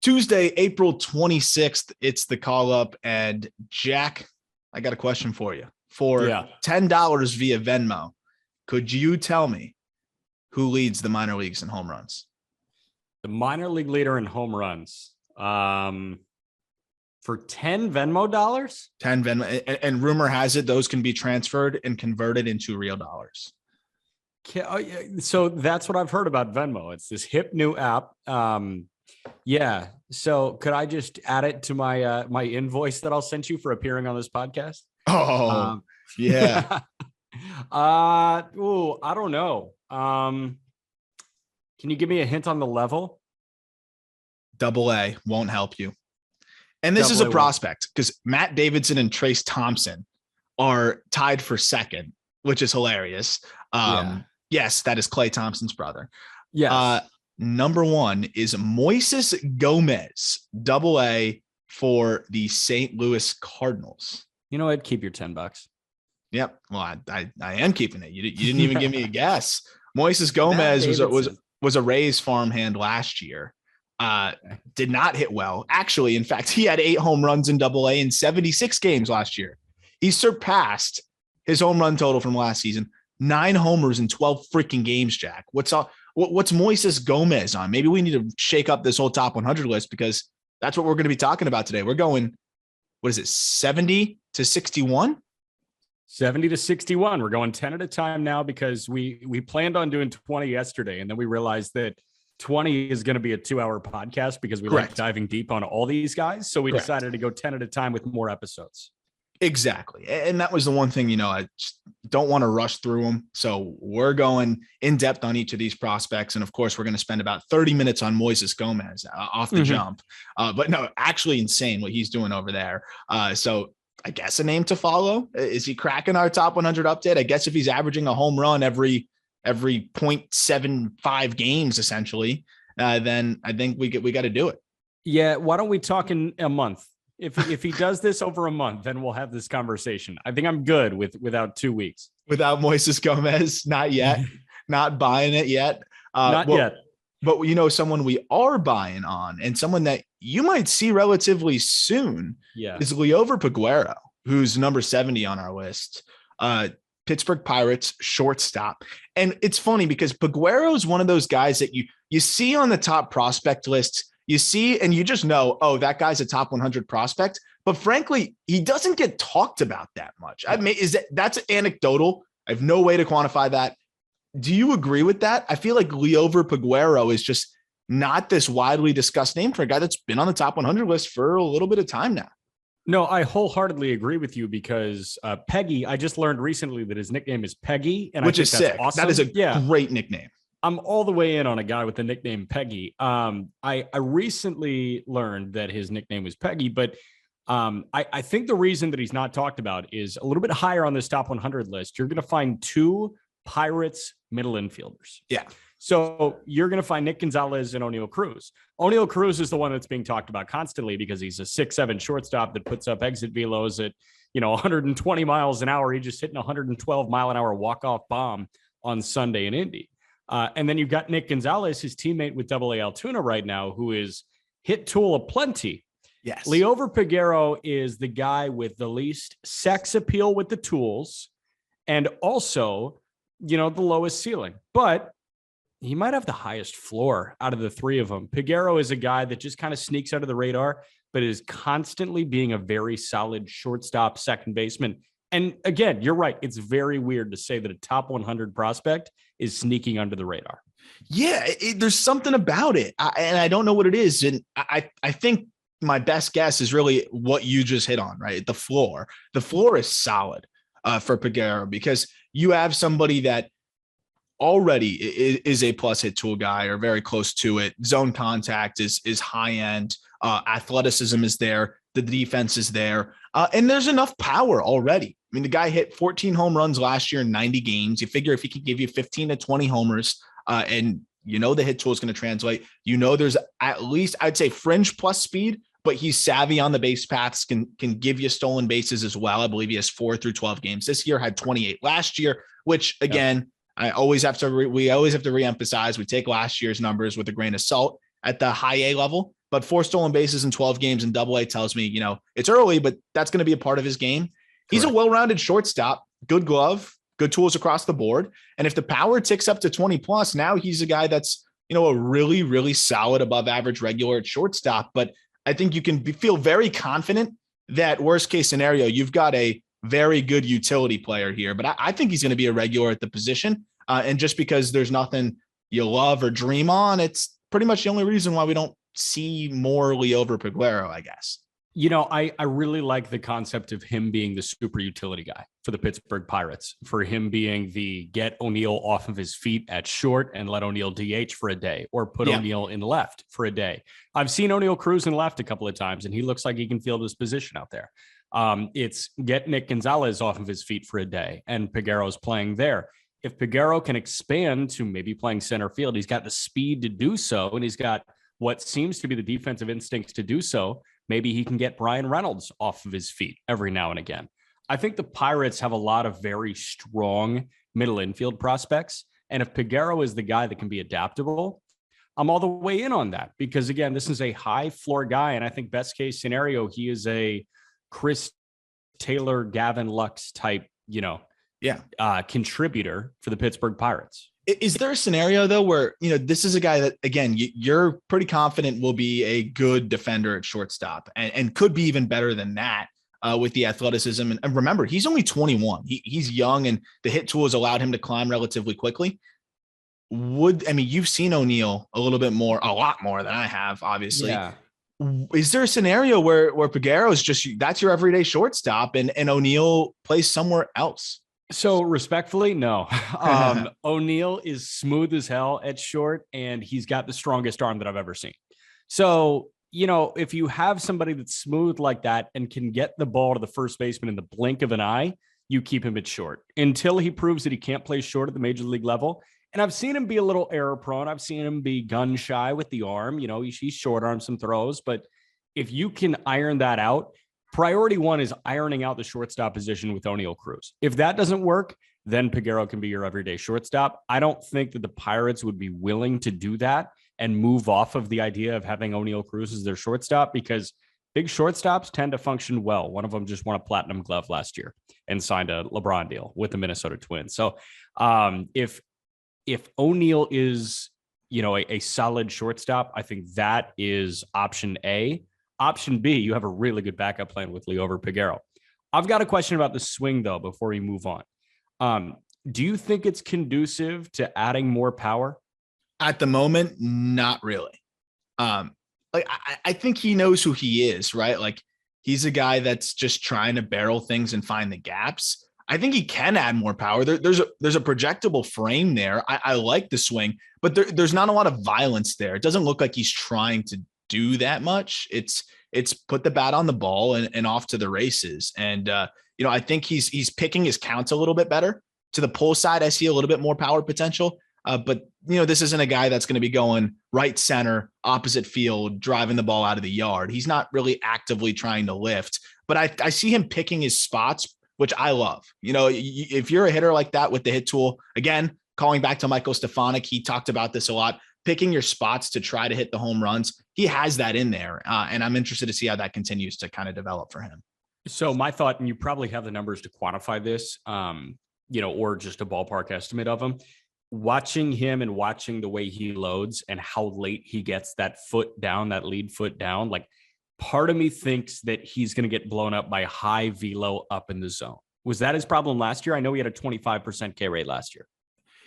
Tuesday, April 26th. It's the call up. And Jack, I got a question for you. For $10 via Venmo, could you tell me who leads the minor leagues in home runs? The minor league leader in home runs. For 10 Venmo dollars? 10 Venmo. And rumor has it those can be transferred and converted into real dollars. So that's what I've heard about Venmo. It's this hip new app. Yeah. So could I just add it to my my invoice that I'll send you for appearing on this podcast? Oh, yeah. I don't know. Can you give me a hint on the level? AA won't help you. And this is a prospect because Matt Davidson and Trace Thompson are tied for second, which is hilarious. Yes, that is Klay Thompson's brother. Yes. Number one is Moises Gomez, AA for the St. Louis Cardinals. You know what? Keep your $10. Yep. Well, I am keeping it. You didn't even give me a guess. Moises Gomez was a Rays farmhand last year. Did not hit well. Actually, in fact, he had 8 home runs in AA in 76 games last year. He surpassed his home run total from last season. 9 homers in 12 freaking games, Jack. What's Moises Gomez on? Maybe we need to shake up this whole top 100 list because that's what we're going to be talking about today. We're going, 70 to 61? 70 to 61. We're going 10 at a time now because we planned on doing 20 yesterday, and then we realized that 20 is going to be a 2-hour podcast because we like diving deep on all these guys. So we decided to go 10 at a time with more episodes. Exactly. And that was the one thing, I just don't want to rush through them. So we're going in depth on each of these prospects. And of course, we're going to spend about 30 minutes on Moises Gomez off the jump. But no, actually insane what he's doing over there. So I guess a name to follow. Is he cracking our top 100 update? I guess if he's averaging a home run every 0.75 games, essentially, then I think we got to do it. Yeah. Why don't we talk in a month? If he does this over a month, then we'll have this conversation. I think I'm good without 2 weeks. Without Moises Gomez, not yet. Not buying it yet. Not yet. But someone we are buying on, and someone that you might see relatively soon, is Leove Aguero, who's number 70 on our list. Pittsburgh Pirates shortstop. And it's funny because Aguero is one of those guys that you see on the top prospect lists. You see, and you just know, that guy's a top 100 prospect. But frankly, he doesn't get talked about that much. That's anecdotal. I have no way to quantify that. Do you agree with that? I feel like Leove Aguero is just not this widely discussed name for a guy that's been on the top 100 list for a little bit of time now. No, I wholeheartedly agree with you because Peggy, I just learned recently that his nickname is Peggy. Which is sick. Awesome. That is a great nickname. I'm all the way in on a guy with the nickname Peggy. I recently learned that his nickname was Peggy, but I think the reason that he's not talked about is a little bit higher on this top 100 list. You're going to find 2 Pirates middle infielders. Yeah. So you're going to find Nick Gonzalez and Oneil Cruz. Oneil Cruz is the one that's being talked about constantly because he's a 6'7" shortstop that puts up exit velos at 120 miles an hour. He just hit a 112 mile an hour walk-off bomb on Sunday in Indy. And then you've got Nick Gonzalez, his teammate with AA Altoona right now, who is hit tool aplenty. Yes. Leove Aguero is the guy with the least sex appeal with the tools and also, the lowest ceiling. But he might have the highest floor out of the 3 of them. Aguero is a guy that just kind of sneaks under the radar, but is constantly being a very solid shortstop, second baseman. And again, you're right. It's very weird to say that a top 100 prospect is sneaking under the radar. Yeah, there's something about it. And I don't know what it is. And I think my best guess is really what you just hit on, right? The floor. The floor is solid for Aguero because you have somebody that already is a plus hit tool guy or very close to it. Zone contact is high end. Athleticism is there. The defense is there. And there's enough power already. I mean, the guy hit 14 home runs last year in 90 games. You figure if he could give you 15 to 20 homers and the hit tool is going to translate, there's at least, I'd say fringe plus speed, but he's savvy on the base paths, can give you stolen bases as well. I believe he has 4 through 12 games this year, had 28 last year, which again, we always have to reemphasize. We take last year's numbers with a grain of salt at the high A level. but 4 stolen bases in 12 games in Double A tells me, you know, it's early, but that's going to be a part of his game. He's a well-rounded shortstop, good glove, good tools across the board. And if the power ticks up to 20 plus, now he's a guy that's, you know, a really, really solid above average regular at shortstop. But I think you can feel very confident that worst case scenario, you've got a very good utility player here. But I think he's going to be a regular at the position. And just because there's nothing you love or dream on, it's pretty much the only reason why we don't see more Leove Aguero, I guess. You know, I really like the concept of him being the super utility guy for the Pittsburgh Pirates, for him being the get O'Neill off of his feet at short and let O'Neill DH for a day, or put O'Neill in left for a day. I've seen O'Neill Cruz in left a couple of times, and he looks like he can field his position out there. It's get Nick Gonzalez off of his feet for a day, and Peguero's playing there. If Peguero can expand to maybe playing center field, he's got the speed to do so, and he's got what seems to be the defensive instincts to do so. Maybe he can get Brian Reynolds off of his feet every now and again. I think the Pirates have a lot of very strong middle infield prospects. And if Peguero is the guy that can be adaptable, I'm all the way in on that, because again, this is a high floor guy. And I think best case scenario, he is a Chris Taylor, Gavin Lux type, contributor for the Pittsburgh Pirates. Is there a scenario though where, you know, this is a guy that, again, you're pretty confident will be a good defender at shortstop and could be even better than that with the athleticism. And remember, he's only 21. He's young, and the hit tools allowed him to climb relatively quickly. You've seen O'Neill a lot more than I have, obviously. Yeah. Is there a scenario where Peguero is just, that's your everyday shortstop and O'Neill plays somewhere else? So respectfully, no. O'Neill is smooth as hell at short, and he's got the strongest arm that I've ever seen. So, you know, if you have somebody that's smooth like that and can get the ball to the first baseman in the blink of an eye, you keep him at short until he proves that he can't play short at the major league level. And I've seen him be a little error prone. I've seen him be gun shy with the arm. You know, he's short arm some throws, but if you can iron that out, priority one is ironing out the shortstop position with O'Neill Cruz. If that doesn't work, then Peguero can be your everyday shortstop. I don't think that the Pirates would be willing to do that and move off of the idea of having O'Neill Cruz as their shortstop, because big shortstops tend to function well. One of them just won a platinum glove last year and signed a LeBron deal with the Minnesota Twins. So if O'Neill is, you know, a solid shortstop, I think that is option A. Option B, you have a really good backup plan with Leove Aguero. I've got a question about the swing, though, before we move on. Do you think it's conducive to adding more power? At the moment, not really. I think he knows who he is, right? Like, he's a guy that's just trying to barrel things and find the gaps. I think he can add more power. There's a projectable frame there. I like the swing, but there's not a lot of violence there. It doesn't look like he's trying to do that much. It's put the bat on the ball and off to the races. And I think he's picking his counts a little bit better. To the pull side, I see a little bit more power potential. But this isn't a guy that's going to be going right center, opposite field, driving the ball out of the yard. He's not really actively trying to lift, but I see him picking his spots, which I love. If you're a hitter like that with the hit tool, again, calling back to Michael Stefanik, he talked about this a lot, picking your spots to try to hit the home runs. He has that in there. And I'm interested to see how that continues to kind of develop for him. So my thought, and you probably have the numbers to quantify this, or just a ballpark estimate of him, watching him and watching the way he loads and how late he gets that foot down, that lead foot down, like part of me thinks that he's going to get blown up by high velo up in the zone. Was that his problem last year? I know he had a 25% K rate last year.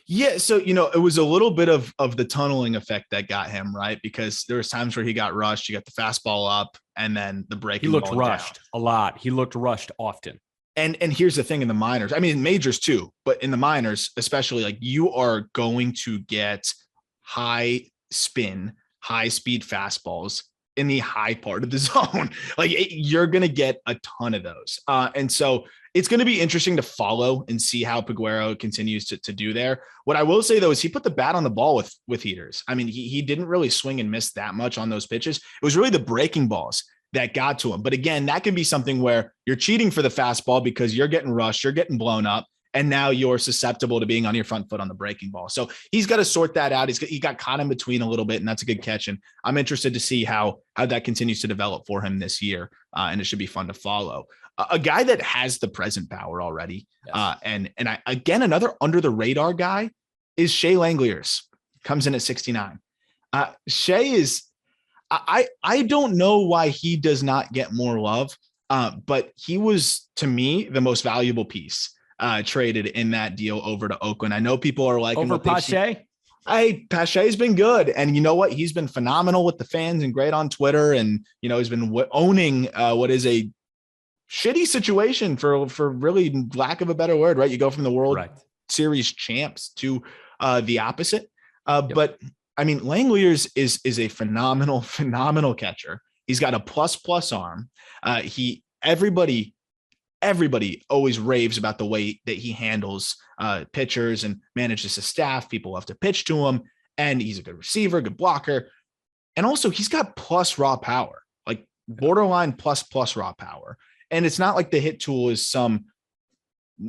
Yeah. So, it was a little bit of the tunneling effect that got him, right? Because there was times where he got rushed, you got the fastball up and then the breaking. He looked rushed a lot. He looked rushed often. And here's the thing in the minors, I mean, majors too, but in the minors, especially, like, you are going to get high spin, high speed fastballs in the high part of the zone. You're going to get a ton of those. And so it's going to be interesting to follow and see how Aguero continues to do there. What I will say, though, is he put the bat on the ball with heaters. I mean, he didn't really swing and miss that much on those pitches. It was really the breaking balls that got to him. But again, that can be something where you're cheating for the fastball because you're getting rushed, you're getting blown up. and now you're susceptible to being on your front foot on the breaking ball. So he's got to sort that out. He got caught in between a little bit, and that's a good catch. And I'm interested to see how that continues to develop for him this year. And it should be fun to follow. A guy that has the present power already. Yes. And again, another under the radar guy is Shae Langliers, comes in at 69. Shae is, I don't know why he does not get more love, but he was, to me, the most valuable piece traded in that deal over to Oakland. I know people are like, over Pache. Pache's been good. And you know what? He's been phenomenal with the fans and great on Twitter. And, he's been owning what is a shitty situation for really lack of a better word, right? You go from the World Series champs to the opposite. But I mean, Langliers is a phenomenal catcher. He's got a plus arm. Everybody always raves about the way that he handles pitchers and manages his staff. People love to pitch to him, and he's a good receiver, good blocker. And also he's got plus raw power, like borderline plus raw power. And it's not like the hit tool is some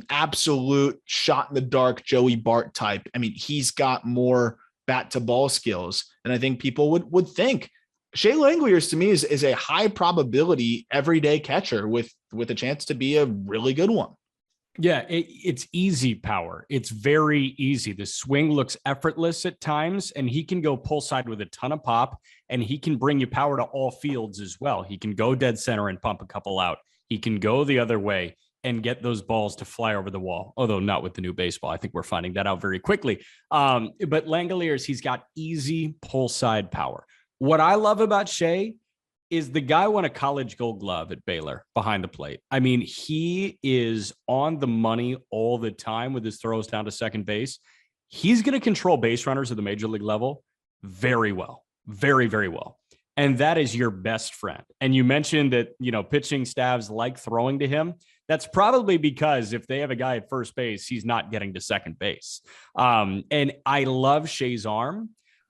absolute shot in the dark Joey Bart type. I mean, he's got more bat to ball skills than I think people would think. Shae Langliers to me is a high probability everyday catcher with a chance to be a really good one. Yeah, it's easy power. It's very easy. The swing looks effortless at times, and he can go pull side with a ton of pop, and he can bring you power to all fields as well. He can go dead center and pump a couple out. He can go the other way and get those balls to fly over the wall, although not with the new baseball. I think we're finding that out very quickly. But Langliers, he's got easy pull side power. What I love about Shae is the guy won a college Gold Glove at Baylor behind the plate. I mean, he is on the money all the time with his throws down to second base. He's going to control base runners at the major league level very well, very, very well. And that is your best friend. And you mentioned that, pitching staffs like throwing to him. That's probably because if they have a guy at first base, he's not getting to second base. And I love Shae's arm.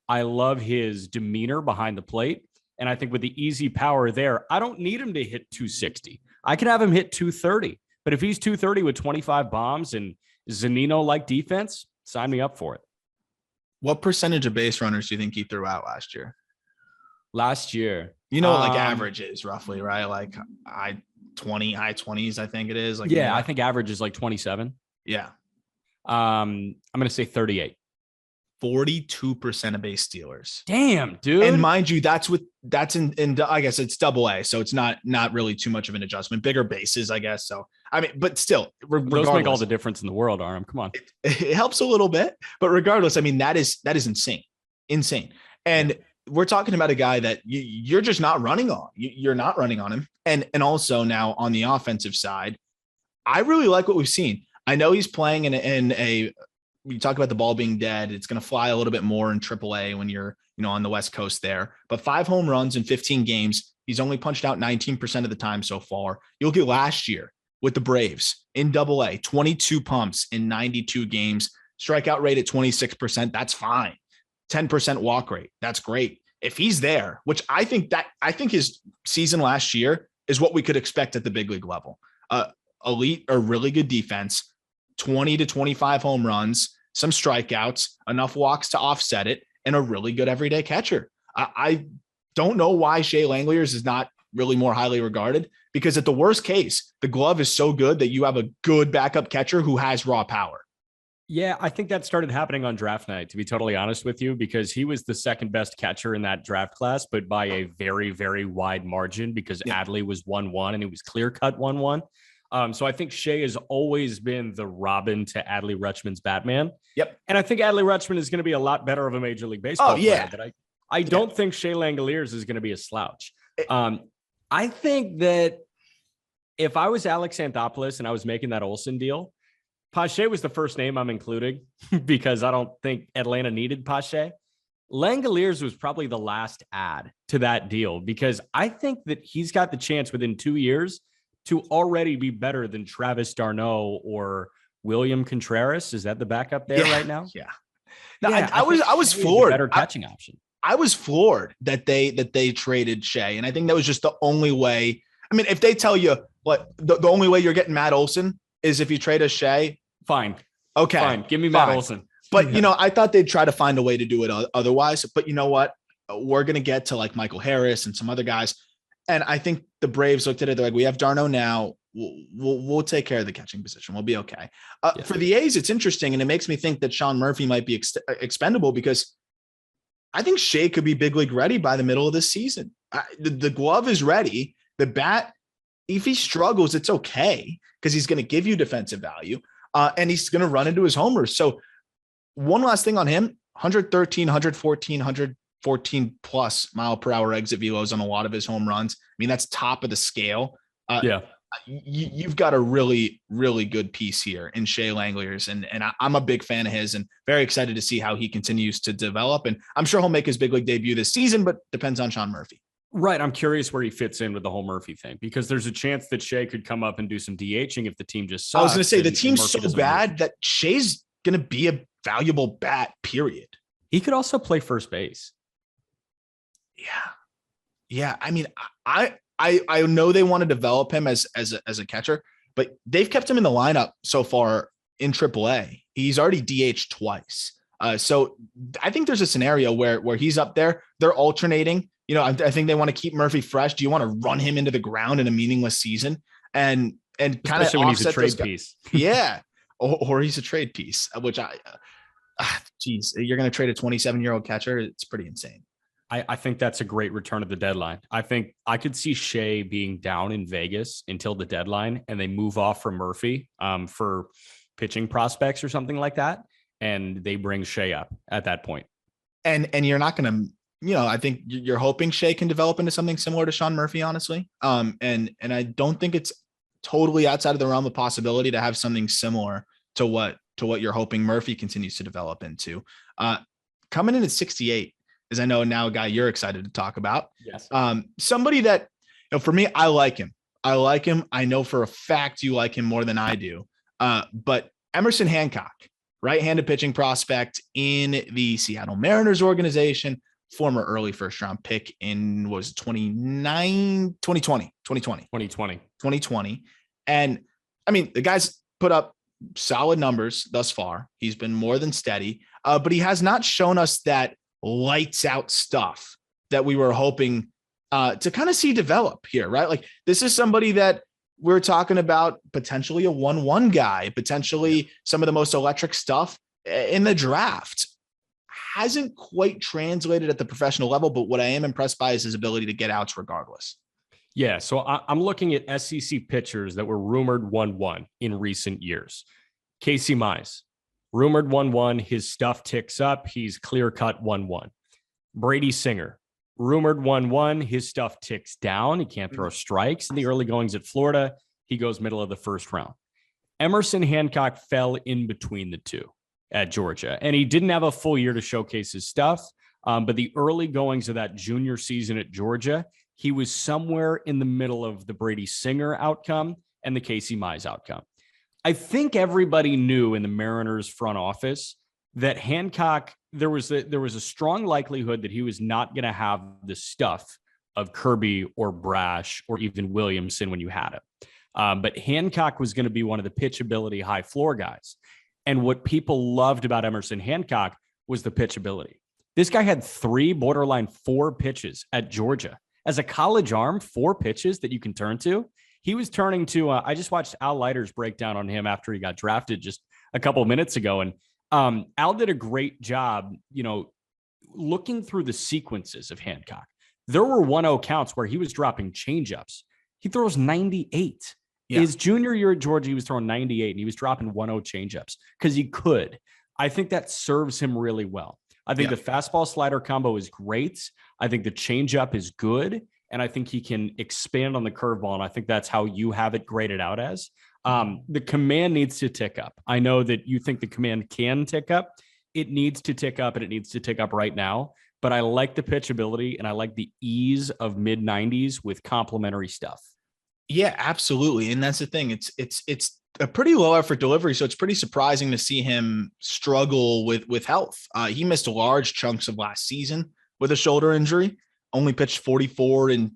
I love his demeanor behind the plate. And I think with the easy power there, I don't need him to hit 260. I can have him hit 230. But if he's 230 with 25 bombs and Zunino-like defense, sign me up for it. What percentage of base runners do you think he threw out last year? Last year, like average is roughly, right? Like high 20s, I think it is. Like, I think average is like 27. Yeah. I'm going to say 38. 42% of base stealers. Damn, dude. And mind you, that's in I guess it's AA, so it's not really too much of an adjustment. Bigger bases, I guess. So I mean, but still, those make all the difference in the world, Aram. Come on. It helps a little bit, but regardless, I mean, that is insane. And we're talking about a guy that you're just not running on. You're not running on him. And also now on the offensive side, I really like what we've seen. I know he's playing in a you talk about the ball being dead. It's going to fly a little bit more in AAA when you're, on the West Coast there, but 5 home runs in 15 games. He's only punched out 19% of the time so far. You look at last year with the Braves in AA, 22 pumps in 92 games, strikeout rate at 26%. That's fine. 10% walk rate. That's great. If he's there, which I think his season last year is what we could expect at the big league level. Elite or really good defense, 20 to 25 home runs, some strikeouts, enough walks to offset it, and a really good everyday catcher. I don't know why Shae Langliers is not really more highly regarded, because at the worst case, the glove is so good that you have a good backup catcher who has raw power. Yeah, I think that started happening on draft night, to be totally honest with you, because he was the second best catcher in that draft class, but by a very, very wide margin, because Adley was 1-1 and it was clear cut 1-1. So I think Shae has always been the Robin to Adley Rutschman's Batman. Yep. And I think Adley Rutschman is going to be a lot better of a Major League Baseball player. But I don't think Shae Langliers is going to be a slouch. I think that if I was Alex Anthopoulos and I was making that Olsen deal, Pache was the first name I'm including because I don't think Atlanta needed Pache. Langliers was probably the last add to that deal because I think that he's got the chance within 2 years to already be better than Travis d'Arnaud or William Contreras. Is that the backup there right now? Yeah. No, I was floored. Better catching option. I was floored that they traded Shae, and I think that was just the only way. I mean, if they tell you what the only way you're getting Matt Olson is if you trade a Shae, Fine. Okay. Fine. Give me Matt fine. Olson. But, I thought they'd try to find a way to do it otherwise. But you know what? We're going to get to like Michael Harris and some other guys. And I think the Braves looked at it. They're like, we have Darno now. We'll take care of the catching position. We'll be okay. For the A's, it's interesting. And it makes me think that Sean Murphy might be expendable because I think Shae could be big league ready by the middle of this season. The glove is ready. The bat, if he struggles, it's okay because he's going to give you defensive value and he's going to run into his homers. So one last thing on him, 113, 114, 114 plus mile per hour exit velos on a lot of his home runs. I mean, that's top of the scale. You've got a really, really good piece here in Shae Langliers. And I'm a big fan of his and very excited to see how he continues to develop. And I'm sure he'll make his big league debut this season, but depends on Sean Murphy. Right. I'm curious where he fits in with the whole Murphy thing, because there's a chance that Shae could come up and do some DHing if the team just sucks. I was going to say the team's so bad that Shae's going to be a valuable bat, period. He could also play first base. Yeah. I mean, I know they want to develop him as a catcher, but they've kept him in the lineup so far in AAA. He's already DH'd twice. So I think there's a scenario where he's up there. They're alternating. I think they want to keep Murphy fresh. Do you want to run him into the ground in a meaningless season and kind of when he's a trade piece? Yeah. Or he's a trade piece, which you're going to trade a 27-year-old catcher. It's pretty insane. I think that's a great return of the deadline. I think I could see Shae being down in Vegas until the deadline and they move off from Murphy for pitching prospects or something like that. And they bring Shae up at that point. And you're not going to, I think you're hoping Shae can develop into something similar to Sean Murphy, honestly. And I don't think it's totally outside of the realm of possibility to have something similar to what you're hoping Murphy continues to develop into. Coming in at 68 is, I know now, a guy you're excited to talk about. Yes. Somebody that, for me, I like him. I know for a fact you like him more than I do. But Emerson Hancock, right-handed pitching prospect in the Seattle Mariners organization, former early first-round pick in 2020. And I mean, the guy's put up solid numbers thus far. He's been more than steady, but he has not shown us that lights out stuff that we were hoping to kind of see develop here, right? Like, this is somebody that we're talking about potentially a 1-1 guy, potentially some of the most electric stuff in the draft. Hasn't quite translated at the professional level, but what I am impressed by is his ability to get outs regardless. Yeah, so I'm looking at SEC pitchers that were rumored 1-1 in recent years. Casey Mize, rumored 1-1. His stuff ticks up. He's clear-cut 1-1. Brady Singer, rumored 1-1. His stuff ticks down. He can't throw strikes in the early goings at Florida. He goes middle of the first round. Emerson Hancock fell in between the two at Georgia, and he didn't have a full year to showcase his stuff. But the early goings of that junior season at Georgia, he was somewhere in the middle of the Brady Singer outcome and the Casey Mize outcome. I think everybody knew in the Mariners front office that Hancock, there was a strong likelihood that he was not going to have the stuff of Kirby or Brash or even Williamson when you had him. But Hancock was going to be one of the pitchability high floor guys. And what people loved about Emerson Hancock was the pitchability. This guy had 3 borderline 4 pitches at Georgia. As a college arm, 4 pitches that you can turn to. He was turning to, I just watched Al Leiter's breakdown on him after he got drafted just a couple of minutes ago. And Al did a great job, looking through the sequences of Hancock. There were 1-0 counts where he was dropping changeups. He throws 98. Yeah. His junior year at Georgia, he was throwing 98 and he was dropping 1-0 changeups because he could. I think that serves him really well. I think the fastball slider combo is great. I think the changeup is good. And I think he can expand on the curveball. And I think that's how you have it graded out as. The command needs to tick up. I know that you think the command can tick up. It needs to tick up, and it needs to tick up right now. But I like the pitchability, and I like the ease of mid-90s with complementary stuff. Yeah, absolutely. And that's the thing. It's a pretty low effort delivery. So it's pretty surprising to see him struggle with health. He missed large chunks of last season with a shoulder injury, only pitched 44 and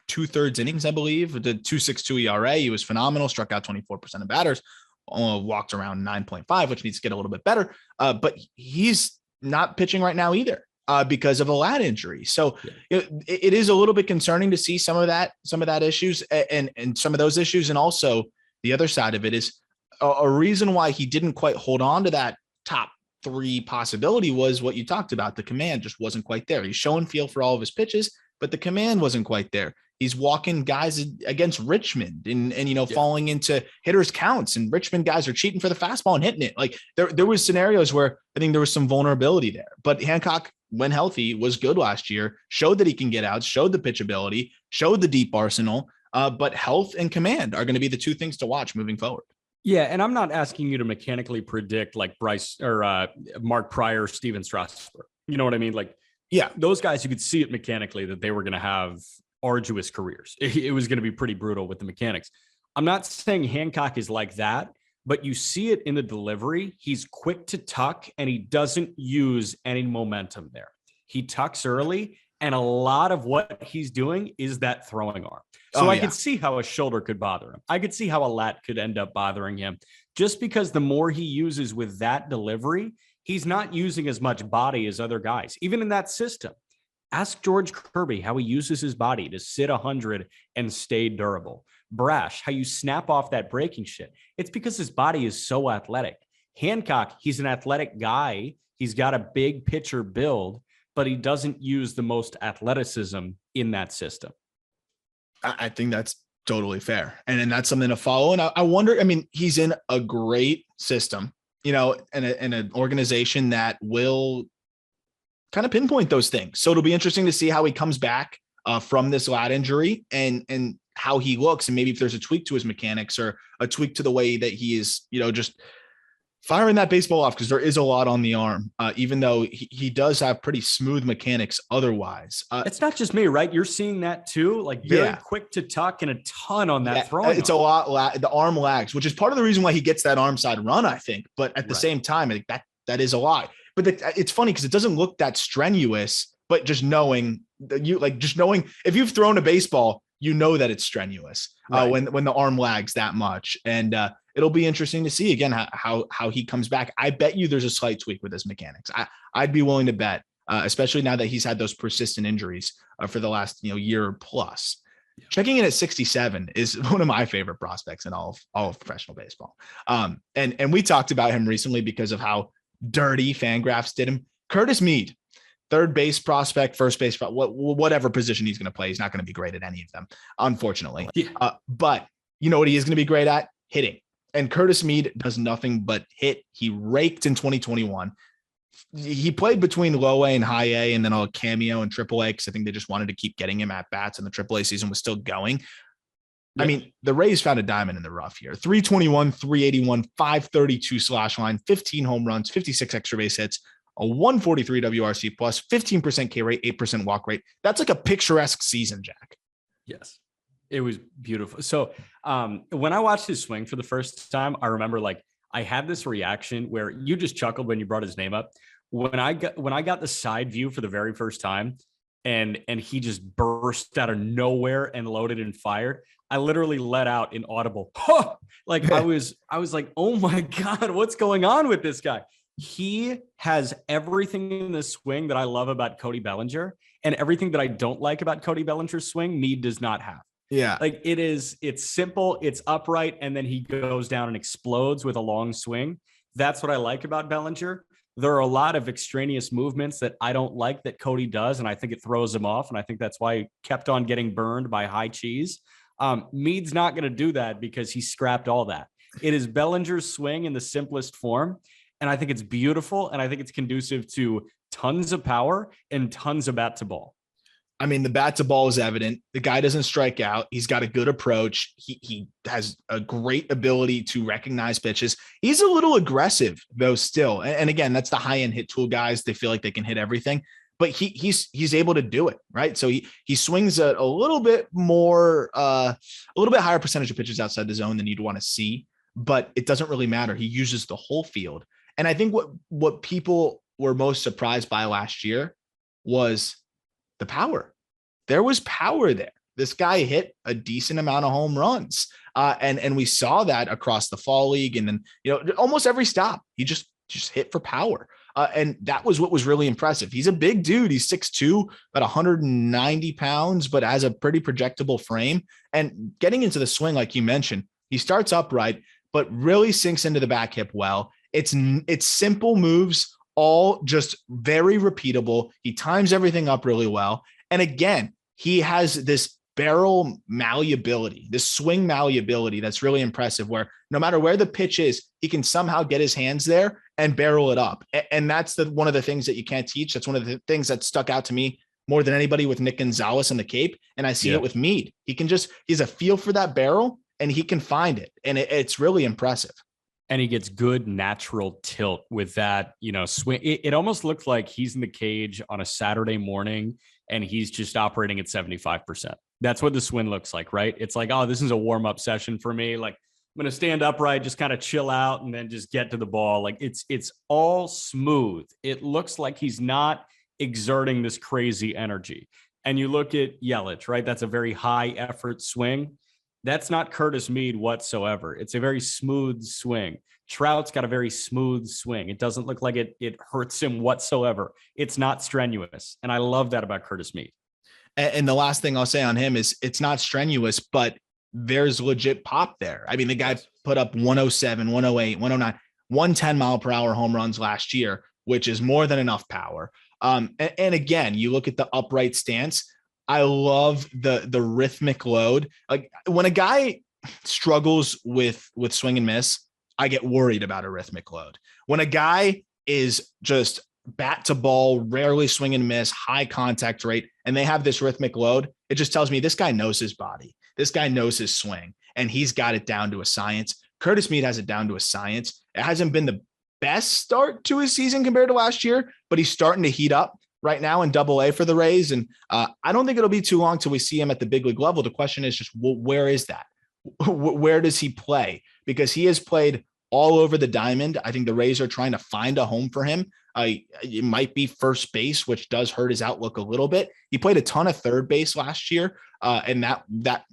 2/3 innings, I believe, with a 2.62 ERA. He was phenomenal, struck out 24% of batters. walked around 9.5, which needs to get a little bit better. But he's not pitching right now either because of a lat injury. So it is a little bit concerning to see some of that issues and some of those issues. And also the other side of it is a reason why he didn't quite hold on to that top 3 possibility was what you talked about. The command just wasn't quite there. He's showing feel for all of his pitches, but the command wasn't quite there. He's walking guys against Richmond and falling into hitters counts, and Richmond guys are cheating for the fastball and hitting it. Like there was scenarios where I think there was some vulnerability there, but Hancock, when healthy, was good last year, showed that he can get out, showed the pitchability, showed the deep arsenal, but health and command are going to be the 2 things to watch moving forward. Yeah, and I'm not asking you to mechanically predict like Bryce or Mark Pryor, Steven Strasburg. You know what I mean? Like, yeah, those guys, you could see it mechanically that they were going to have arduous careers. It was going to be pretty brutal with the mechanics. I'm not saying Hancock is like that, but you see it in the delivery. He's quick to tuck and he doesn't use any momentum there. He tucks early, and a lot of what he's doing is that throwing arm. So I could see how a shoulder could bother him. I could see how a lat could end up bothering him just because the more he uses with that delivery, he's not using as much body as other guys, even in that system. Ask George Kirby how he uses his body to sit 100 and stay durable. Brash, how you snap off that breaking shit. It's because his body is so athletic. Hancock, he's an athletic guy. He's got a big pitcher build, but he doesn't use the most athleticism in that system. I think that's totally fair. And that's something to follow. And I wonder, I mean, he's in a great system, and an organization that will kind of pinpoint those things. So it'll be interesting to see how he comes back from this lat injury and how he looks. And maybe if there's a tweak to his mechanics or a tweak to the way that he is, just firing that baseball off, because there is a lot on the arm, even though he does have pretty smooth mechanics otherwise. It's not just me, right? You're seeing that too, like very quick to tuck and a ton on that throwing. It's a lot. The arm lags, which is part of the reason why he gets that arm side run, I think. But at the same time, I think that is a lot. But it's funny because it doesn't look that strenuous, but just knowing that if you've thrown a baseball, that it's strenuous when the arm lags that much. And it'll be interesting to see again how he comes back. I bet you there's a slight tweak with his mechanics. I'd be willing to bet, especially now that he's had those persistent injuries for the last year plus. Yeah. Checking in at 67 is one of my favorite prospects in all of professional baseball. And we talked about him recently because of how dirty Fangraphs did him. Curtis Mead, third base prospect, first base, whatever position he's going to play. He's not going to be great at any of them, unfortunately. Yeah. But you know what he is going to be great at? Hitting. And Curtis Mead does nothing but hit. He raked in 2021. He played between low A and high A and then a cameo in triple A because I think they just wanted to keep getting him at bats and the triple A season was still going. Yeah. I mean, the Rays found a diamond in the rough here. 321, 381, 532 slash line, 15 home runs, 56 extra base hits, a 143 WRC plus, 15% K rate, 8% walk rate. That's like a picturesque season, Jack. Yes. It was beautiful. So when I watched his swing for the first time, I remember I had this reaction where you just chuckled when you brought his name up. When I got the side view for the very first time and he just burst out of nowhere and loaded and fired, I literally let out an audible, huh! I was like, oh my God, what's going on with this guy? He has everything in the swing that I love about Cody Bellinger, and everything that I don't like about Cody Bellinger's swing, Mead does not have. Yeah. It's simple, it's upright, and then he goes down and explodes with a long swing. That's what I like about Bellinger. There are a lot of extraneous movements that I don't like that Cody does, and I think it throws him off, and I think that's why he kept on getting burned by high cheese. Mead's not going to do that because he scrapped all that. It is Bellinger's swing in the simplest form, and I think it's beautiful, and I think it's conducive to tons of power and tons of bat to ball. I mean, the bat to ball is evident. The guy doesn't strike out. He's got a good approach. He has a great ability to recognize pitches. He's a little aggressive though still. And again, that's the high end hit tool guys. They feel like they can hit everything, but he's able to do it. Right. So he swings a little bit more, a little bit higher percentage of pitches outside the zone than you'd want to see, but it doesn't really matter. He uses the whole field. And I think what people were most surprised by last year was the power. There was power there. this guy hit a decent amount of home runs. And we saw that across the fall league. And then, almost every stop, he just hit for power. And that was what was really impressive. He's a big dude. He's 6'2", about 190 pounds, but has a pretty projectable frame. And getting into the swing, like you mentioned, he starts upright, but really sinks into the back hip well. It's simple moves, all just very repeatable. He times everything up really well. And again, he has this barrel malleability, this swing malleability that's really impressive, where no matter where the pitch is, he can somehow get his hands there and barrel it up. And that's one of the things that you can't teach. That's one of the things that stuck out to me more than anybody with Nick Gonzalez in the Cape. And I see it with Mead. He's a feel for that barrel and he can find it. And it's really impressive. And he gets good natural tilt with that, swing. It almost looks like he's in the cage on a Saturday morning and he's just operating at 75%. That's what the swing looks like, right? It's like, oh, this is a warm-up session for me. Like, I'm going to stand upright, just kind of chill out and then just get to the ball. Like it's all smooth. It looks like he's not exerting this crazy energy. And you look at Yelich, right? That's a very high effort swing. That's not Curtis Mead whatsoever. It's a very smooth swing. Trout's got a very smooth swing. It doesn't look like it hurts him whatsoever. It's not strenuous. And I love that about Curtis Mead. And the last thing I'll say on him is it's not strenuous, but there's legit pop there. I mean, the guy put up 107, 108, 109, 110 mile per hour home runs last year, which is more than enough power. And again, you look at the upright stance. I love the rhythmic load. Like when a guy struggles with swing and miss, I get worried about a rhythmic load. When a guy is just bat to ball, rarely swing and miss, high contact rate, and they have this rhythmic load, it just tells me this guy knows his body. This guy knows his swing, and he's got it down to a science. Curtis Mead has it down to a science. It hasn't been the best start to his season compared to last year, but he's starting to heat up right now in Double-A for the Rays. And I don't think it'll be too long till we see him at the big league level. The question is just, where is that? Where does he play? Because he has played all over the diamond. I think the Rays are trying to find a home for him. It might be first base, which does hurt his outlook a little bit. He played a ton of third base last year. And that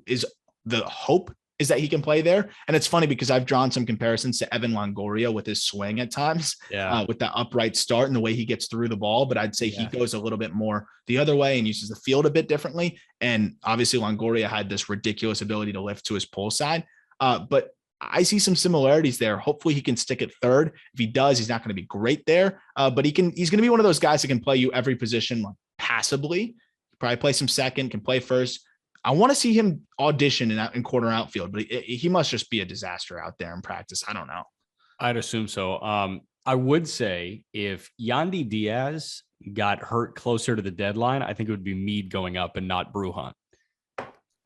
is the hope is that he can play there. And it's funny because I've drawn some comparisons to Evan Longoria with his swing at times, with that upright start and the way he gets through the ball. But I'd say he goes a little bit more the other way and uses the field a bit differently. And obviously Longoria had this ridiculous ability to lift to his pull side. But I see some similarities there. Hopefully he can stick at third. If he does, he's not going to be great there, but he's going to be one of those guys that can play you every position passably. Probably play some second, can play first. I want to see him audition in corner outfield, but he must just be a disaster out there in practice. I don't know. I'd assume so. I would say if Yandy Diaz got hurt closer to the deadline, I think it would be Mead going up and not Brujan.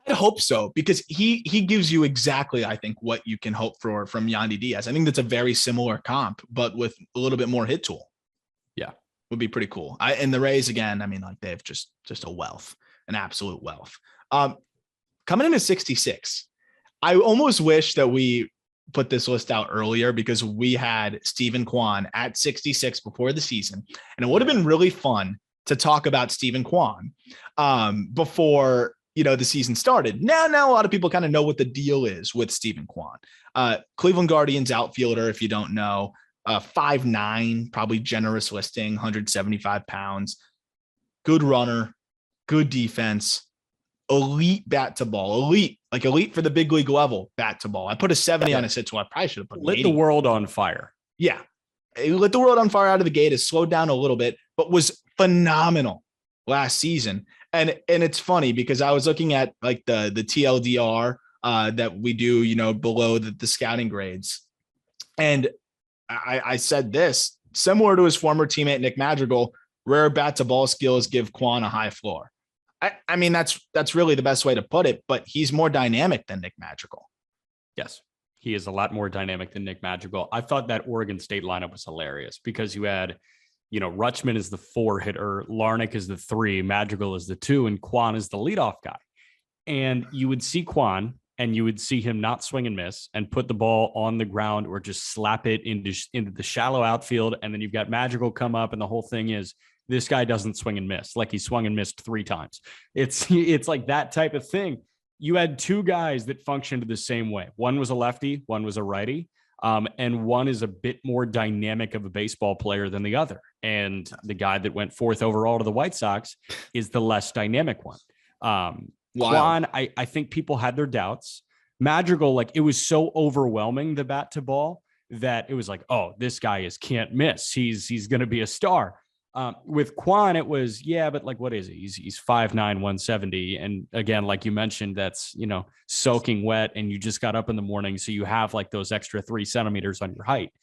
I hope so, because he gives you exactly, I think, what you can hope for from Yandy Diaz. I think that's a very similar comp, but with a little bit more hit tool. Yeah, would be pretty cool. And the Rays, again, I mean, like they have just a wealth, an absolute wealth. Coming into 66, I almost wish that we put this list out earlier because we had Stephen Kwan at 66 before the season, and it would have been really fun to talk about Stephen Kwan before the season started. Now a lot of people kind of know what the deal is with Stephen Kwan. Cleveland Guardians outfielder, if you don't know, 5'9", probably generous listing, 175 pounds, good runner, good defense, elite bat to ball, elite for the big league level bat to ball. I put a 70 on his hit, so I probably should have put lit the world on fire. Yeah. He lit the world on fire out of the gate, has slowed down a little bit, but was phenomenal last season. And it's funny because I was looking at like the TLDR that we do, below the scouting grades. And I said this, similar to his former teammate, Nick Madrigal, rare bat to ball skills give Kwan a high floor. I mean, that's really the best way to put it, but he's more dynamic than Nick Madrigal. Yes, he is a lot more dynamic than Nick Madrigal. I thought that Oregon State lineup was hilarious because you had, Rutschman is the 4 hitter, Larnick is the 3, Madrigal is the 2, and Kwan is the leadoff guy. And you would see Kwan and you would see him not swing and miss and put the ball on the ground or just slap it into the shallow outfield. And then you've got Madrigal come up and the whole thing is this guy doesn't swing and miss. Like he swung and missed 3 times. It's like that type of thing. You had 2 guys that functioned the same way. One was a lefty, one was a righty. And one is a bit more dynamic of a baseball player than the other. And the guy that went 4th overall to the White Sox is the less dynamic one. Kwan, I think people had their doubts. Madrigal, like it was so overwhelming, the bat to ball, that it was like, oh, this guy can't miss. He's going to be a star. With Kwan, it was, yeah, but like, what is he? He's 5'9", 170. And again, like you mentioned, that's, soaking wet and you just got up in the morning. So you have like those extra 3 centimeters on your height.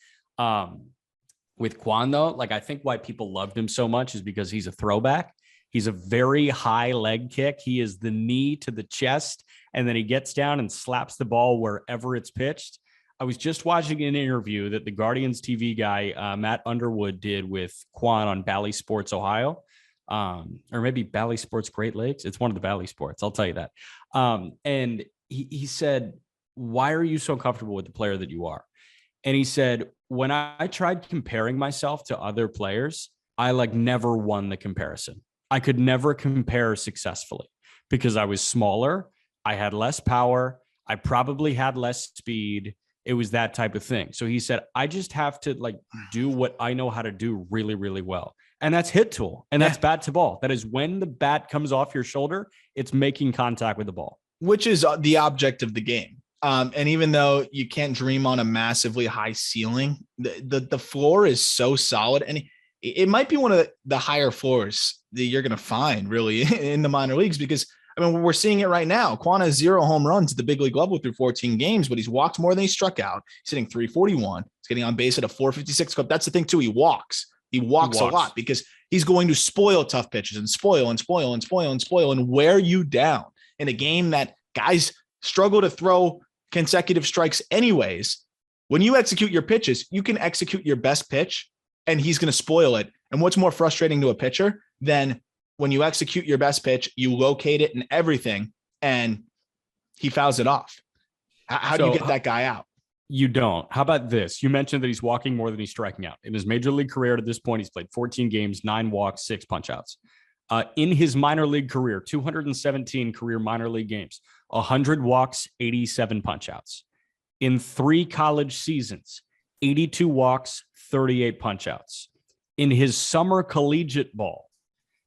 With Kwan though, like I think why people loved him so much is because he's a throwback. He's a very high leg kick. He is the knee to the chest, and then he gets down and slaps the ball wherever it's pitched. I was just watching an interview that the Guardians TV guy, Matt Underwood, did with Kwan on Bally Sports Ohio, or maybe Bally Sports Great Lakes. It's one of the Bally Sports, I'll tell you that. And he said, why are you so comfortable with the player that you are? And he said, when I tried comparing myself to other players, I like never won the comparison. I could never compare successfully because I was smaller. I had less power. I probably had less speed. It was that type of thing. So he said, I just have to like do what I know how to do really, really well. And that's hit tool. And that's bat to ball. That is when the bat comes off your shoulder, it's making contact with the ball. Which is the object of the game. And even though you can't dream on a massively high ceiling, the floor is so solid. And it might be one of the higher floors that you're going to find really in the minor leagues, because I mean, we're seeing it right now. Kwan has 0 home runs at the big league level through 14 games, but he's walked more than he struck out. He's hitting 341. He's getting on base at a 456 clip. That's the thing too. He walks a lot because he's going to spoil tough pitches and spoil and wear you down in a game that guys struggle to throw consecutive strikes anyways. When you execute your pitches, you can execute your best pitch and he's going to spoil it. And what's more frustrating to a pitcher than when you execute your best pitch, you locate it and everything, and he fouls it off? How do you get that guy out? You don't. How about this? You mentioned that he's walking more than he's striking out. In his major league career to this point, he's played 14 games, 9 walks, 6 punch outs. In his minor league career, 217 career minor league games, 100 walks, 87 punch outs. In 3 college seasons, 82 walks, 38 punch outs. In his summer collegiate ball,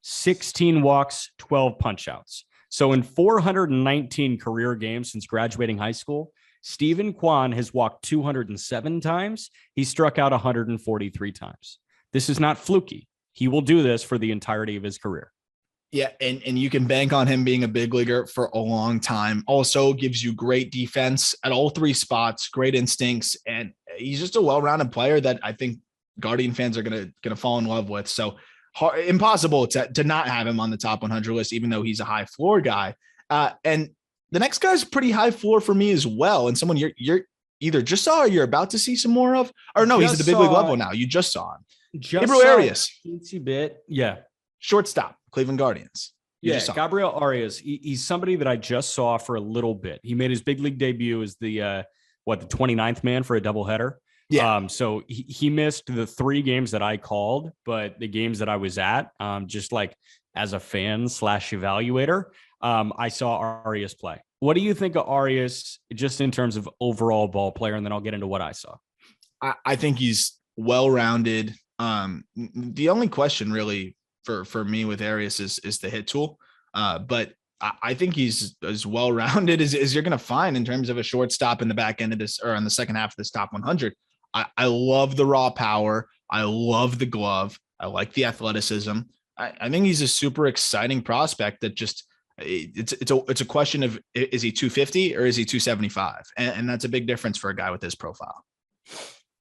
16 walks, 12 punch outs. So in 419 career games since graduating high school, Steven Kwan has walked 207 times. He struck out 143 times. This is not fluky. He will do this for the entirety of his career. Yeah, and you can bank on him being a big leaguer for a long time. Also gives you great defense at all 3 spots, great instincts, and he's just a well-rounded player that I think Guardian fans are gonna fall in love with. So impossible to not have him on the top 100 list, even though he's a high floor guy. And the next guy's pretty high floor for me as well, and someone you're either just saw or you're about to see some more of. Or no, he's at the big league level now. You just saw him. Gabrielle Arias, teensy bit, yeah, shortstop, Cleveland Guardians. Gabrielle Arias. He's somebody that I just saw for a little bit. He made his big league debut as the 29th man for a doubleheader. Yeah. So he missed the 3 games that I called, but the games that I was at, just like as a fan / evaluator, I saw Arias play. What do you think of Arias just in terms of overall ball player? And then I'll get into what I saw. I think he's well-rounded. The only question really for me with Arias is the hit tool. But I think he's as well-rounded as you're going to find in terms of a shortstop in the back end of this, or on the second half of this top 100. I love the raw power. I love the glove. I like the athleticism. I think he's a super exciting prospect that just it's a question of, is he 250 or is he 275? And that's a big difference for a guy with his profile.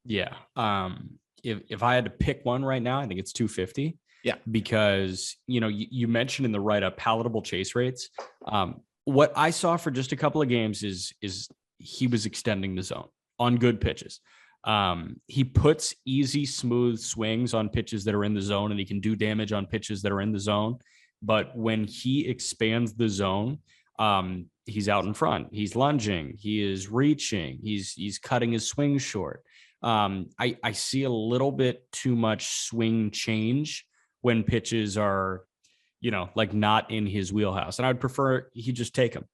Yeah. If I had to pick one right now, I think it's 250. Yeah. Because, you mentioned in the write-up palatable chase rates. What I saw for just a couple of games is he was extending the zone on good pitches. He puts easy, smooth swings on pitches that are in the zone, and he can do damage on pitches that are in the zone. But when he expands the zone, he's out in front. He's lunging. He is reaching. He's cutting his swing short. I see a little bit too much swing change when pitches are, like not in his wheelhouse. And I would prefer he just take them.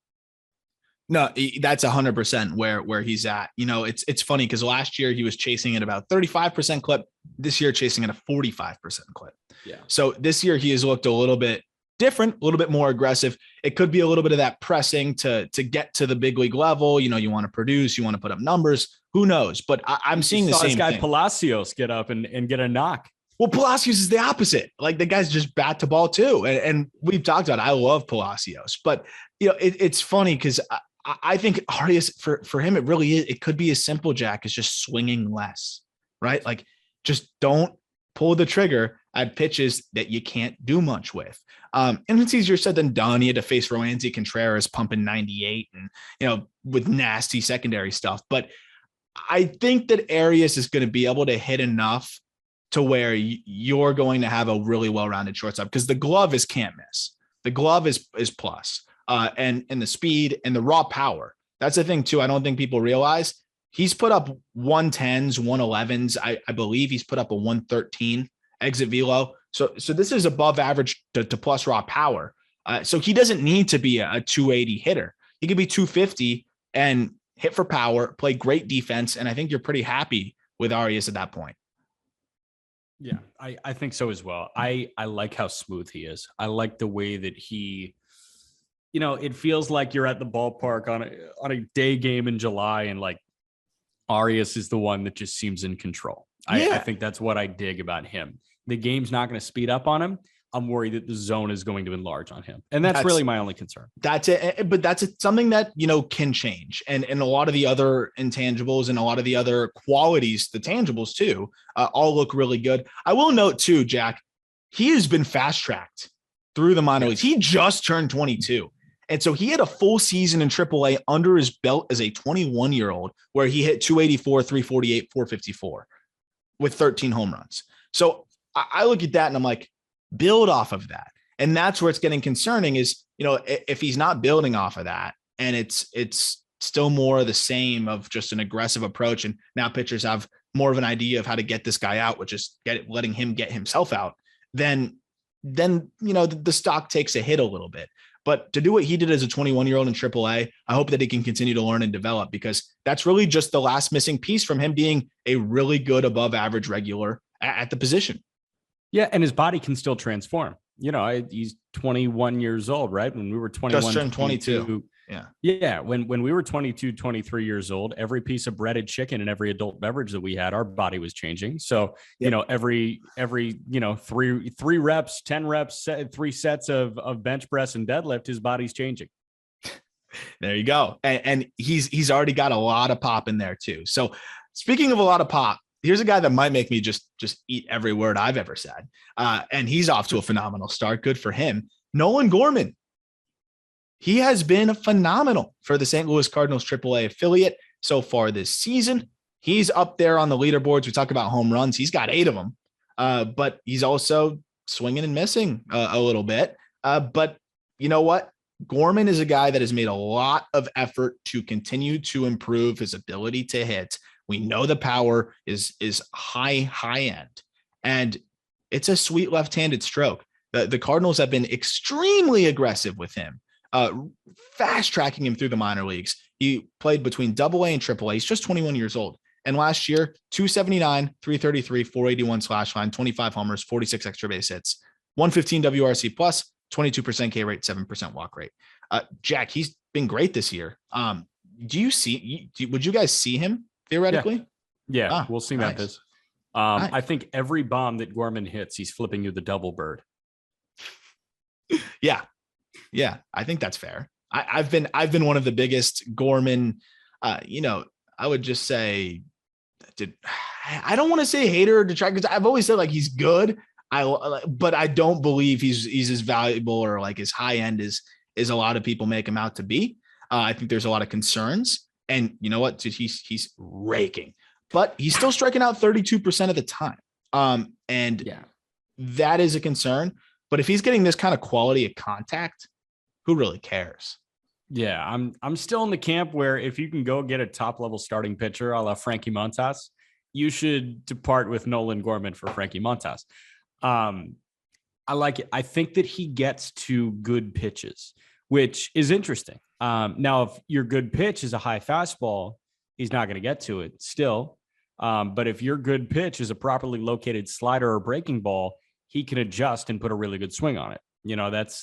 No, that's 100% where he's at. It's funny because last year he was chasing at about 35% clip. This year chasing at a 45% clip. Yeah. So this year he has looked a little bit different, a little bit more aggressive. It could be a little bit of that pressing to get to the big league level. You want to produce, you want to put up numbers. Who knows? But I'm seeing the same this guy thing. Palacios get up and get a knock. Well, Palacios is the opposite. Like the guy's just bat to ball too. And we've talked about, I love Palacios, but it's funny because I think Arias for him, it really is. It could be as simple, Jack, as just swinging less, right? Like just don't pull the trigger at pitches that you can't do much with. And it's easier said than done. He had to face Roansy Contreras pumping 98 and, with nasty secondary stuff. But I think that Arias is going to be able to hit enough to where you're going to have a really well-rounded shortstop because the glove is can't miss. The glove is plus. And the speed and the raw power. That's the thing too. I don't think people realize he's put up 110s, 111s. I believe he's put up a 113 exit velo. So this is above average to plus raw power. So he doesn't need to be a 280 hitter. He could be 250 and hit for power, play great defense. And I think you're pretty happy with Arias at that point. Yeah, I think so as well. I like how smooth he is. I like the way that he, it feels like you're at the ballpark on a day game in July and like Arias is the one that just seems in control. Yeah. I think that's what I dig about him. The game's not going to speed up on him. I'm worried that the zone is going to enlarge on him. And that's really my only concern. That's it. But that's something that, can change. And a lot of the other intangibles and a lot of the other qualities, the tangibles too, all look really good. I will note too, Jack, he has been fast tracked through the minor leagues. He just turned 22. And so he had a full season in AAA under his belt as a 21-year-old where he hit 284, 348, 454 with 13 home runs. So I look at that and I'm like, build off of that. And that's where it's getting concerning is, if he's not building off of that and it's still more of the same of just an aggressive approach. And now pitchers have more of an idea of how to get this guy out, which is letting him get himself out. Then, the stock takes a hit a little bit. But to do what he did as a 21-year-old in AAA, I hope that he can continue to learn and develop because that's really just the last missing piece from him being a really good above average regular at the position. Yeah, and his body can still transform. He's 21 years old, right? When we were 21, just turned 22. Yeah. When we were 22, 23 years old, every piece of breaded chicken and every adult beverage that we had, our body was changing. So, every three reps, 10 reps, 3 sets of bench press and deadlift, his body's changing. There you go. And he's already got a lot of pop in there too. So speaking of a lot of pop, here's a guy that might make me just eat every word I've ever said. And he's off to a phenomenal start. Good for him. Nolan Gorman. He has been phenomenal for the St. Louis Cardinals AAA affiliate so far this season. He's up there on the leaderboards. We talk about home runs. He's got 8 of them, but he's also swinging and missing a little bit. But you know what? Gorman is a guy that has made a lot of effort to continue to improve his ability to hit. We know the power is high end, and it's a sweet left-handed stroke. The Cardinals have been extremely aggressive with him. Fast tracking him through the minor leagues. He played between AA and AAA. He's just 21 years old. And last year, 279, 333, 481 slash line, 25 homers, 46 extra base hits, 115 WRC plus, 22% K rate, 7% walk rate. Jack, he's been great this year. Would you guys see him theoretically? Yeah. We'll see about this. Nice. I think every bomb that Gorman hits, he's flipping you the double bird. Yeah, I think that's fair. I've been one of the biggest Gorman, I would just say, I don't want to say hater or detractor because I've always said like he's good. But I don't believe he's as valuable or like as high end as a lot of people make him out to be. I think there's a lot of concerns, and you know what? Dude, he's raking, but he's still striking out 32% of the time. That is a concern. But if he's getting this kind of quality of contact, who really cares? Yeah, I'm still in the camp where if you can go get a top level starting pitcher a la Frankie Montas, you should depart with Nolan Gorman for Frankie Montas. I like it. I think that he gets to good pitches, which is interesting. Now, if your good pitch is a high fastball, he's not going to get to it still. But if your good pitch is a properly located slider or breaking ball, he can adjust and put a really good swing on it.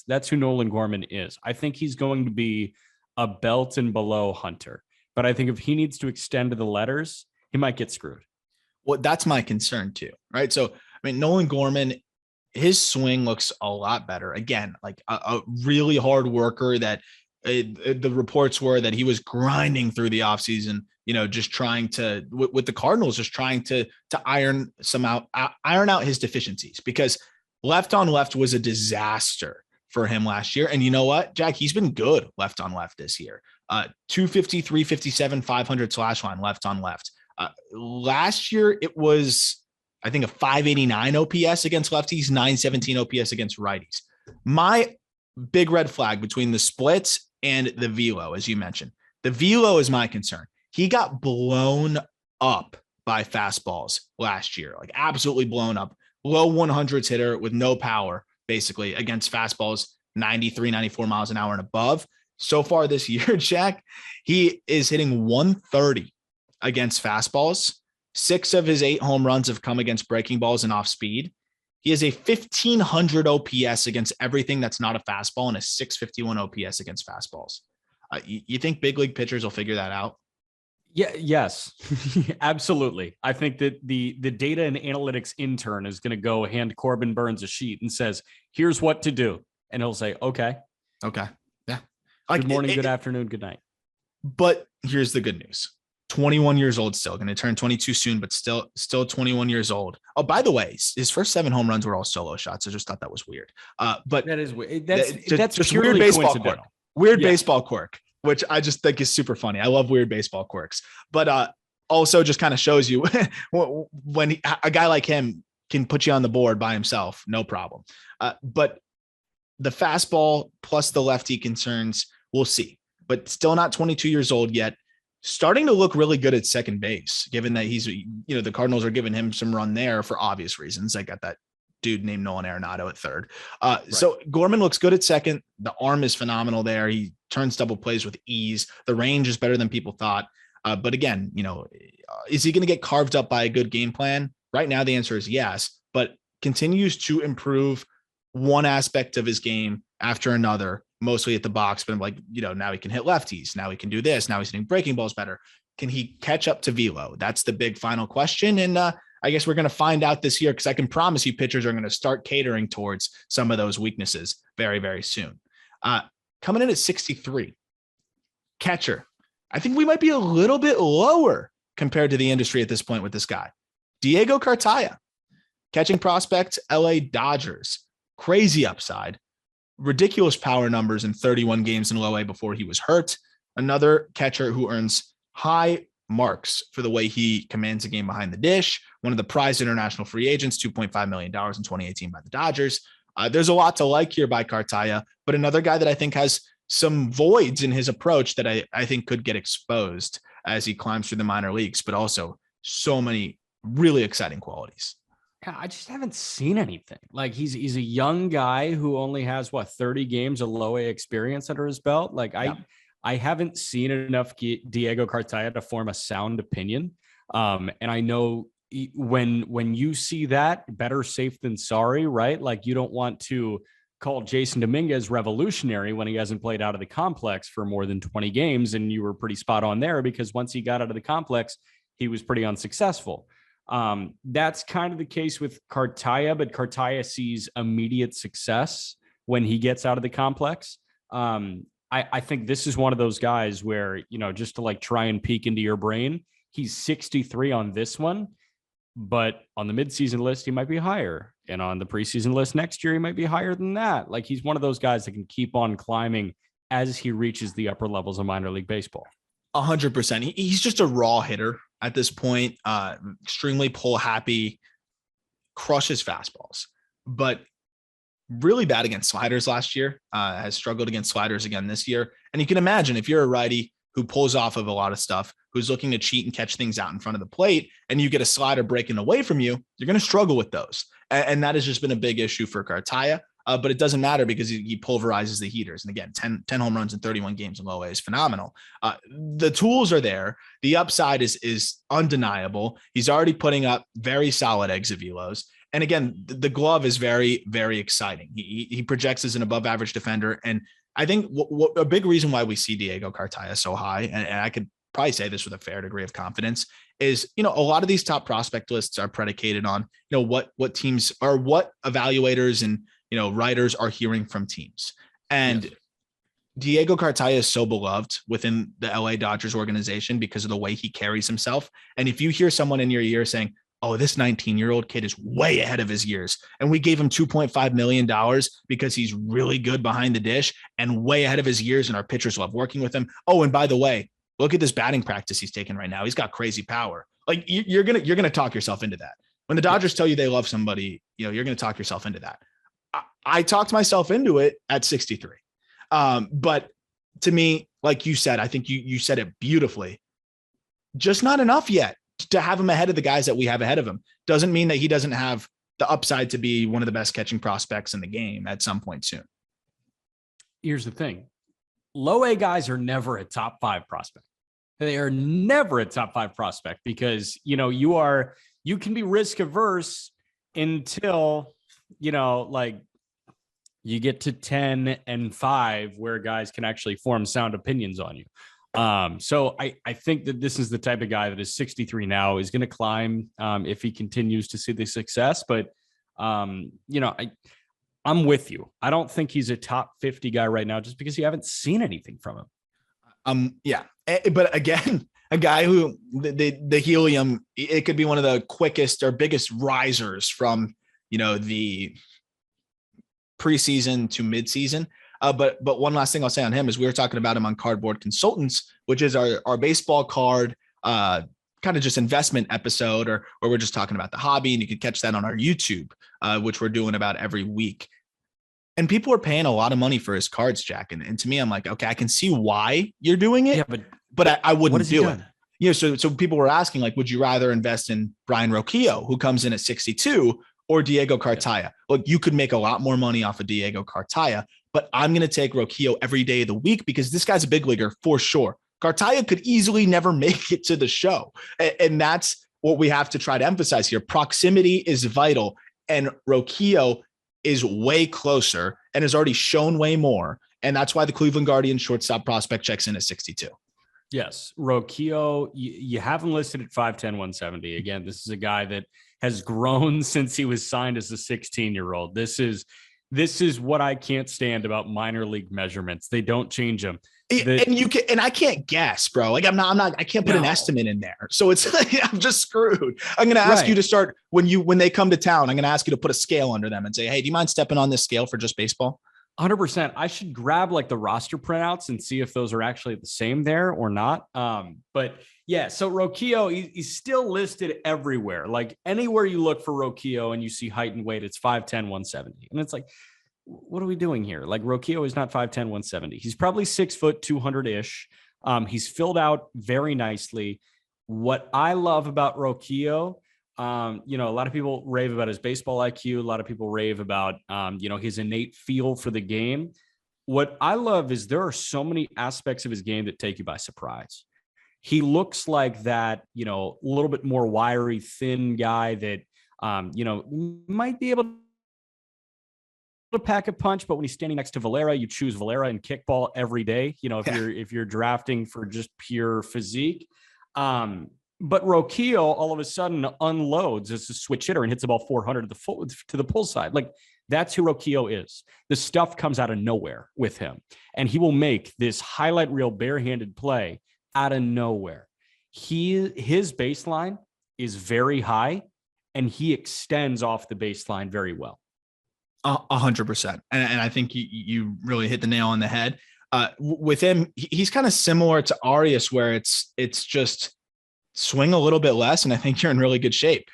That's who Nolan Gorman is. I think he's going to be a belt and below hunter. But I think if he needs to extend to the letters, he might get screwed. Well, that's my concern too, right? So, I mean, Nolan Gorman, his swing looks a lot better. Again, like a really hard worker that the reports were that he was grinding through the offseason, just trying to, with the Cardinals, just trying to iron out his deficiencies, because left on left was a disaster for him last year. And you know what, Jack, he's been good left on left this year. 250, 357, 500 slash line left on left. Last year, it was, I think, a 589 OPS against lefties, 917 OPS against righties. My big red flag between the splits and the velo, as you mentioned, the velo is my concern. He got blown up by fastballs last year, like absolutely blown up. Low 100s hitter with no power, basically, against fastballs 93, 94 miles an hour and above. So far this year, Jack, he is hitting 130 against fastballs. 6 of his 8 home runs have come against breaking balls and off speed. He has a 1,500 OPS against everything that's not a fastball and a 651 OPS against fastballs. You think big league pitchers will figure that out? Yeah. Yes, absolutely. I think that the data and analytics intern is going to go hand Corbin Burns a sheet and says, here's what to do. And he'll say, okay. Yeah. Good morning, good afternoon, good night. But here's the good news. 21 years old still, going to turn 22 soon, but still 21 years old. Oh, by the way, his first 7 home runs were all solo shots. I just thought that was weird. But that is weird. That's just purely weird baseball coincidental. quirk. Weird baseball quirk, which I just think is super funny. I love weird baseball quirks, but also just kind of shows you when a guy like him can put you on the board by himself, no problem. But the fastball plus the lefty concerns, we'll see, but still not 22 years old yet. Starting to look really good at second base, given that he's, the Cardinals are giving him some run there for obvious reasons. I got that dude named Nolan Arenado at third. Right. So Gorman looks good at second. The arm is phenomenal there. He turns double plays with ease. The range is better than people thought. But again, is he going to get carved up by a good game plan? Right now, the answer is yes, but continues to improve one aspect of his game after another, mostly at the box. But I'm like, now he can hit lefties. Now he can do this. Now he's hitting breaking balls better. Can he catch up to velo? That's the big final question. And I guess we're going to find out this year, because I can promise you pitchers are going to start catering towards some of those weaknesses very, very soon. Coming in at 63, catcher. I think we might be a little bit lower compared to the industry at this point with this guy. Diego Cartaya, catching prospect, LA Dodgers. Crazy upside, ridiculous power numbers in 31 games in low A before he was hurt. Another catcher who earns high marks for the way he commands the game behind the dish. One of the prized international free agents, $2.5 million in 2018 by the Dodgers. There's a lot to like here by Cartaya, but another guy that I think has some voids in his approach that I think could get exposed as he climbs through the minor leagues, but also so many really exciting qualities. Yeah, I just haven't seen anything. Like he's a young guy who only has 30 games of low A experience under his belt. Like I haven't seen enough Diego Cartaya to form a sound opinion. And I know when you see that, better safe than sorry, right? Like you don't want to call Jason Dominguez revolutionary when he hasn't played out of the complex for more than 20 games. And you were pretty spot on there, because once he got out of the complex, he was pretty unsuccessful. That's kind of the case with Cartaya, but Cartaya sees immediate success when he gets out of the complex. I think this is one of those guys where, just to try and peek into your brain, he's 63 on this one, but on the midseason list, he might be higher. And on the preseason list next year, he might be higher than that. Like he's one of those guys that can keep on climbing as he reaches the upper levels of minor league baseball. 100%. He's just a raw hitter at this point, extremely pull happy, crushes fastballs, but really bad against sliders last year, has struggled against sliders again this year. And you can imagine if you're a righty who pulls off of a lot of stuff, who's looking to cheat and catch things out in front of the plate, and you get a slider breaking away from you, you're going to struggle with those. And that has just been a big issue for Cartaya. But it doesn't matter because he pulverizes the heaters. And again, 10 home runs in 31 games in low A is phenomenal. The tools are there. The upside is undeniable. He's already putting up very solid exit velos. And again, the glove is very, very exciting. He projects as an above average defender. And I think a big reason why we see Diego Cartaya so high, and I could probably say this with a fair degree of confidence, is, a lot of these top prospect lists are predicated on, what teams or what evaluators and, writers are hearing from teams. And yes. Diego Cartaya is so beloved within the LA Dodgers organization because of the way he carries himself. And if you hear someone in your ear saying, oh, this 19-year-old kid is way ahead of his years, and we gave him $2.5 million because he's really good behind the dish and way ahead of his years, and our pitchers love working with him. Oh, and by the way, look at this batting practice he's taking right now. He's got crazy power. Like you're gonna talk yourself into that. When the Dodgers tell you they love somebody, you're gonna talk yourself into that. I talked myself into it at 63. But to me, like you said, I think you said it beautifully. Just not enough yet to have him ahead of the guys that we have ahead of him. Doesn't mean that he doesn't have the upside to be one of the best catching prospects in the game at some point soon. Here's the thing. Low A guys are never a top 5 prospect. They are never a top 5 prospect because, you can be risk averse until, you get to 10 and 5 where guys can actually form sound opinions on you. So I think that this is the type of guy that is 63 now, is going to climb if he continues to see the success. But, I'm with you. I don't think he's a top 50 guy right now just because you haven't seen anything from him. Yeah. But again, a guy who the helium, it could be one of the quickest or biggest risers from, the preseason to midseason. But one last thing I'll say on him is we were talking about him on Cardboard Consultants, which is our baseball card kind of just investment episode, or where we're just talking about the hobby. And you can catch that on our YouTube, which we're doing about every week. And people are paying a lot of money for his cards, Jack. And to me, I'm like, okay, I can see why you're doing it, but I wouldn't do it. So people were asking, like, would you rather invest in Brian Roquillo, who comes in at 62, or Diego Cartaya? Look, you could make a lot more money off of Diego Cartaya, but I'm going to take Roquillo every day of the week because this guy's a big leaguer for sure. Cartaya could easily never make it to the show. And that's what we have to try to emphasize here. Proximity is vital. And Roquillo is way closer and has already shown way more. And that's why the Cleveland Guardians shortstop prospect checks in at 62. Yes. Roquillo, you have him listed at 5'10", 170. Again, this is a guy that has grown since he was signed as a 16-year-old. This is what I can't stand about minor league measurements. They don't change them. And I can't guess, bro. Like I can't put an estimate in there. So it's like, I'm just screwed. I'm going to ask you to start when they come to town, I'm going to ask you to put a scale under them and say, hey, do you mind stepping on this scale for just baseball? 100%. I should grab like the roster printouts and see if those are actually the same there or not. But yeah, so Roquillo, he's still listed everywhere. Like anywhere you look for Roquillo and you see height and weight, it's 5'10", 170. And it's like, what are we doing here? Like Roquillo is not 5'10", 170. He's probably 6 foot, 200-ish. He's filled out very nicely. What I love about Roquillo, a lot of people rave about his baseball IQ. A lot of people rave about, his innate feel for the game. What I love is there are so many aspects of his game that take you by surprise. He looks like that, a little bit more wiry, thin guy that, might be able to pack a punch, but when he's standing next to Valera, you choose Valera and kickball every day. If you're drafting for just pure physique. But Roquillo all of a sudden unloads as a switch hitter and hits the ball 400 to the pull side. Like that's who Roquillo is. The stuff comes out of nowhere with him, and he will make this highlight reel barehanded play out of nowhere. His baseline is very high, and he extends off the baseline very well. 100%. And I think you really hit the nail on the head. With him, he's kind of similar to Arias, where it's just swing a little bit less, and I think you're in really good shape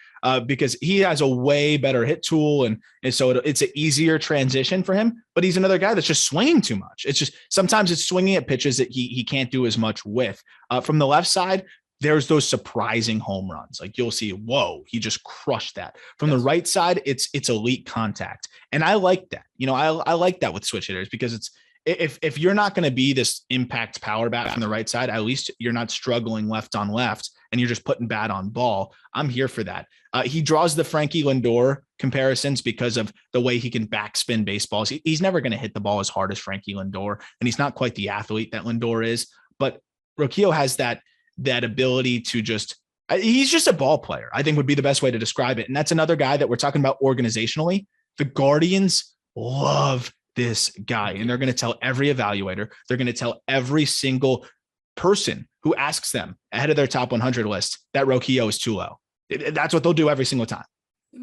because he has a way better hit tool, and so it's an easier transition for him. But he's another guy that's just swinging too much. It's just sometimes it's swinging at pitches that he can't do as much with. From the left side, there's those surprising home runs. Like you'll see, whoa, he just crushed that. From the right side, it's elite contact. And I like that. I like that with switch hitters because it's, if you're not going to be this impact power bat from the right side, at least you're not struggling left on left and you're just putting bat on ball. I'm here for that. He draws the Frankie Lindor comparisons because of the way he can backspin baseballs. He's never going to hit the ball as hard as Frankie Lindor, and he's not quite the athlete that Lindor is. But Roquillo has that ability to he's just a ball player, I think would be the best way to describe it. And that's another guy that we're talking about organizationally. The Guardians love this guy, and they're going to tell every evaluator, they're going to tell every single person who asks them ahead of their top 100 list that Roquillo is too low. That's what they'll do every single time.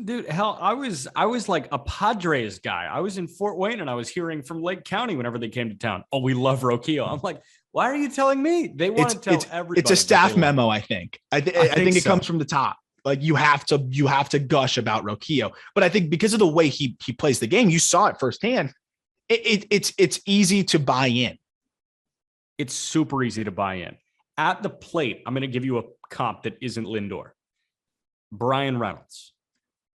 Dude, hell, I was like a Padres guy. I was in Fort Wayne and I was hearing from Lake County whenever they came to town. Oh, we love Roquillo. I'm like, why are you telling me? They want to tell everybody. It's a staff memo, I think. I think it comes from the top. Like you have to gush about Roquillo. But I think because of the way he plays the game, you saw it firsthand. It's easy to buy in. It's super easy to buy in. At the plate, I'm going to give you a comp that isn't Lindor. Brian Reynolds.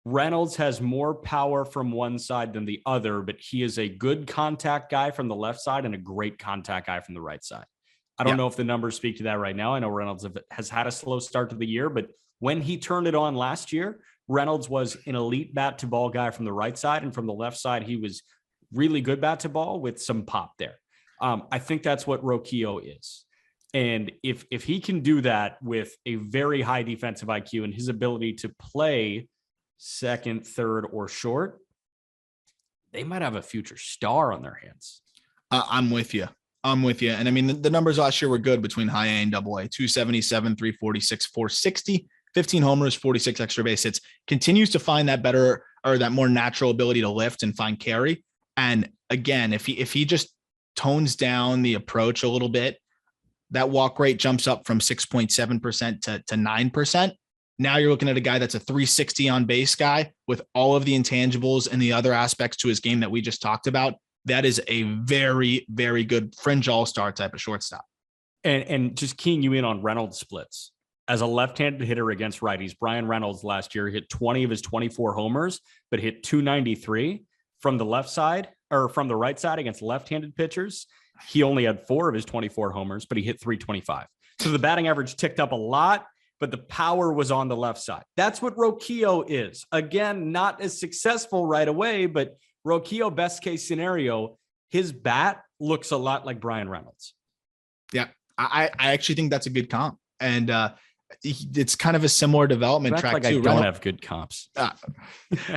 Reynolds has more power from one side than the other, but he is a good contact guy from the left side and a great contact guy from the right side. I don't know if the numbers speak to that right now. I know Reynolds has had a slow start to the year, but when he turned it on last year, Reynolds was an elite bat to ball guy from the right side, and from the left side, he was really good bat to ball with some pop there. I think that's what Roquillo is. And if he can do that with a very high defensive IQ and his ability to play second, third, or short, they might have a future star on their hands. I'm with you. And I mean, the numbers last year were good between high A and double A: 277, 346, 460, 15 homers, 46 extra base hits. Continues to find that better, or that more natural ability to lift and find carry. And again, if he just tones down the approach a little bit, that walk rate jumps up from 6.7% to 9%. Now you're looking at a guy that's a 360 on base guy with all of the intangibles and the other aspects to his game that we just talked about. That is a very, very good fringe all-star type of shortstop. And just keying you in on Reynolds splits. As a left-handed hitter against righties, Brian Reynolds last year hit 20 of his 24 homers, but hit 293 from the left side, or from the right side against left-handed pitchers. He only had 4 of his 24 homers, but he hit 325. So the batting average ticked up a lot, but the power was on the left side. That's what Roquillo is. Again, not as successful right away, but Roquillo, best case scenario, his bat looks a lot like Brian Reynolds. Yeah, I actually think that's a good comp. And it's kind of a similar development track like too. I don't have good comps.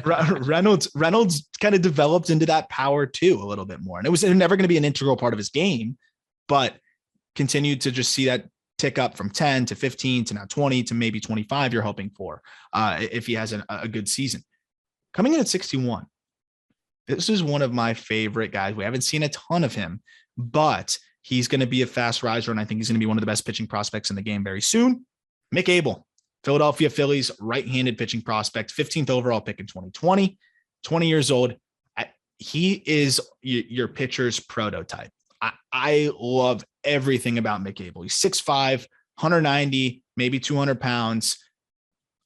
Reynolds kind of developed into that power too a little bit more. And it was never going to be an integral part of his game, but continued to just see that tick up from 10 to 15 to now 20 to maybe 25 you're hoping for if he has a good season. Coming in at 61. This is one of my favorite guys. We haven't seen a ton of him, but he's going to be a fast riser, and I think he's going to be one of the best pitching prospects in the game very soon. Mick Gable, Philadelphia Phillies right-handed pitching prospect, 15th overall pick in 2020, 20 years old. He is your pitcher's prototype. I love everything about Mick Gable. He's 6'5", 190, maybe 200 pounds,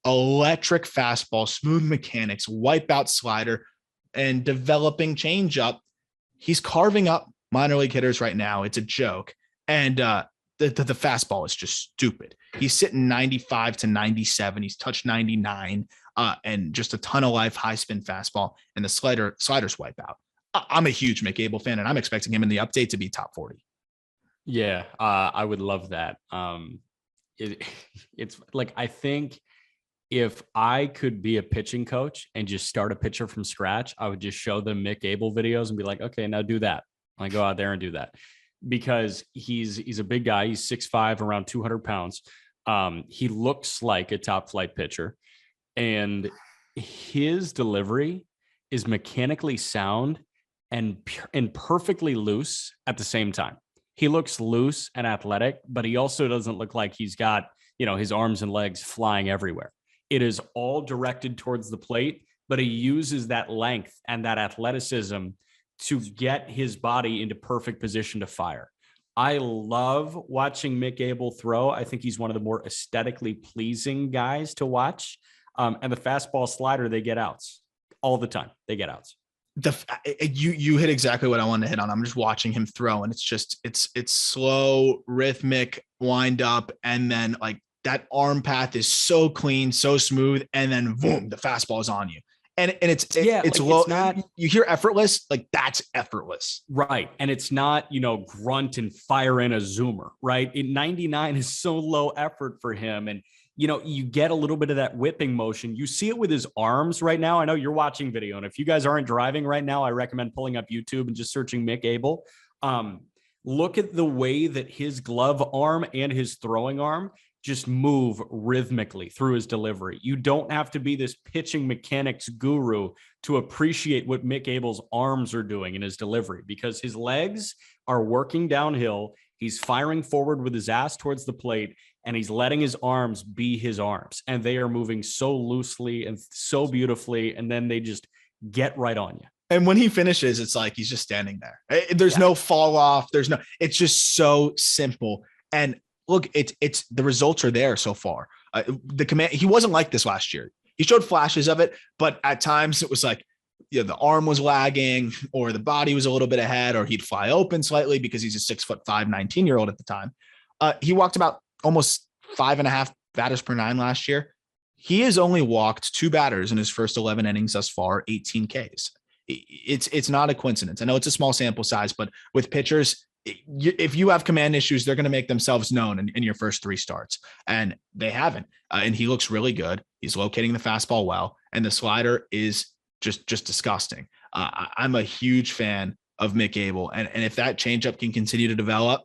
electric fastball, smooth mechanics, wipeout slider, and developing changeup. He's carving up minor league hitters right now. It's a joke. And the fastball is just stupid. He's sitting 95 to 97. He's touched 99 and just a ton of life, high spin fastball, and the sliders wipe out. I'm a huge Mick Gable fan, and I'm expecting him in the update to be top 40. Yeah, I would love that. It's like, I think if I could be a pitching coach and just start a pitcher from scratch, I would just show them Mick Gable videos and be like, okay, now do that. I go out there and do that, because he's a big guy. He's 6'5", around 200 pounds. He looks like a top flight pitcher, and his delivery is mechanically sound and perfectly loose at the same time. He looks loose and athletic, but he also doesn't look like he's got, his arms and legs flying everywhere. It is all directed towards the plate, but he uses that length and that athleticism to get his body into perfect position to fire. I love watching Mick Gable throw. I think he's one of the more aesthetically pleasing guys to watch. And the fastball slider, they get outs all the time. They get outs. You hit exactly what I wanted to hit on. I'm just watching him throw, and it's slow, rhythmic, wind up, and then like that arm path is so clean, so smooth, and then boom, the fastball is on you. And it's like, low. It's not, you hear effortless, like that's effortless. Right. And it's not, grunt and fire in a zoomer, right? 99 is so low effort for him. And, you get a little bit of that whipping motion. You see it with his arms right now. I know you're watching video. And if you guys aren't driving right now, I recommend pulling up YouTube and just searching Mick Gable. Look at the way that his glove arm and his throwing arm just move rhythmically through his delivery. You don't have to be this pitching mechanics guru to appreciate what Mick Gable's arms are doing in his delivery, because his legs are working downhill. He's firing forward with his ass towards the plate, and he's letting his arms be his arms. And they are moving so loosely and so beautifully. And then they just get right on you. And when he finishes, it's like he's just standing there. There's no fall off. It's just so simple. And look, it's the results are there so far. The command, he wasn't like this last year. He showed flashes of it, but at times it was like, the arm was lagging, or the body was a little bit ahead, or he'd fly open slightly because he's a 6'5", 19-year-old at the time. He walked about almost 5.5 batters per nine last year. He has only walked 2 batters in his first 11 innings thus far, 18 Ks. It's not a coincidence. I know it's a small sample size, but with pitchers, if you have command issues, they're going to make themselves known in your first 3 starts, and they haven't. And he looks really good. He's locating the fastball well, and the slider is just disgusting. I'm a huge fan of Mick Gable, and if that changeup can continue to develop,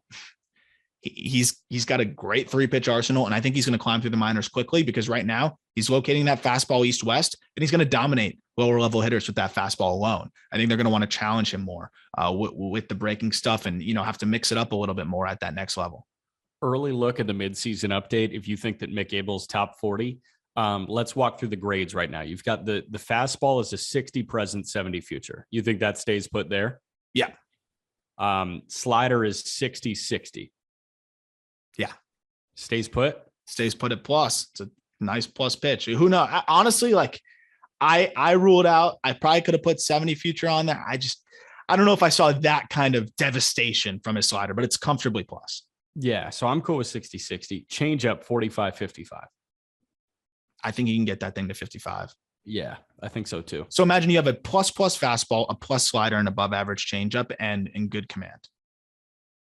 he's got a great 3-pitch arsenal, and I think he's going to climb through the minors quickly, because right now he's locating that fastball east-west, and he's going to dominate lower level hitters with that fastball alone. I think they're going to want to challenge him more with the breaking stuff, and have to mix it up a little bit more at that next level. Early look at the midseason update. If you think that Mick Gable's top 40, let's walk through the grades right now. You've got the fastball is a 60 present, 70 future. You think that stays put there? Yeah. Slider is 60-60. Yeah. Stays put at plus. It's a nice plus pitch. Who knows? Honestly, like I ruled out. I probably could have put 70 future on there. I don't know if I saw that kind of devastation from his slider, but it's comfortably plus. Yeah. So I'm cool with 60-60. Change up 45-55. I think he can get that thing to 55. Yeah, I think so too. So imagine you have a plus fastball, a plus slider, and above average changeup, and good command.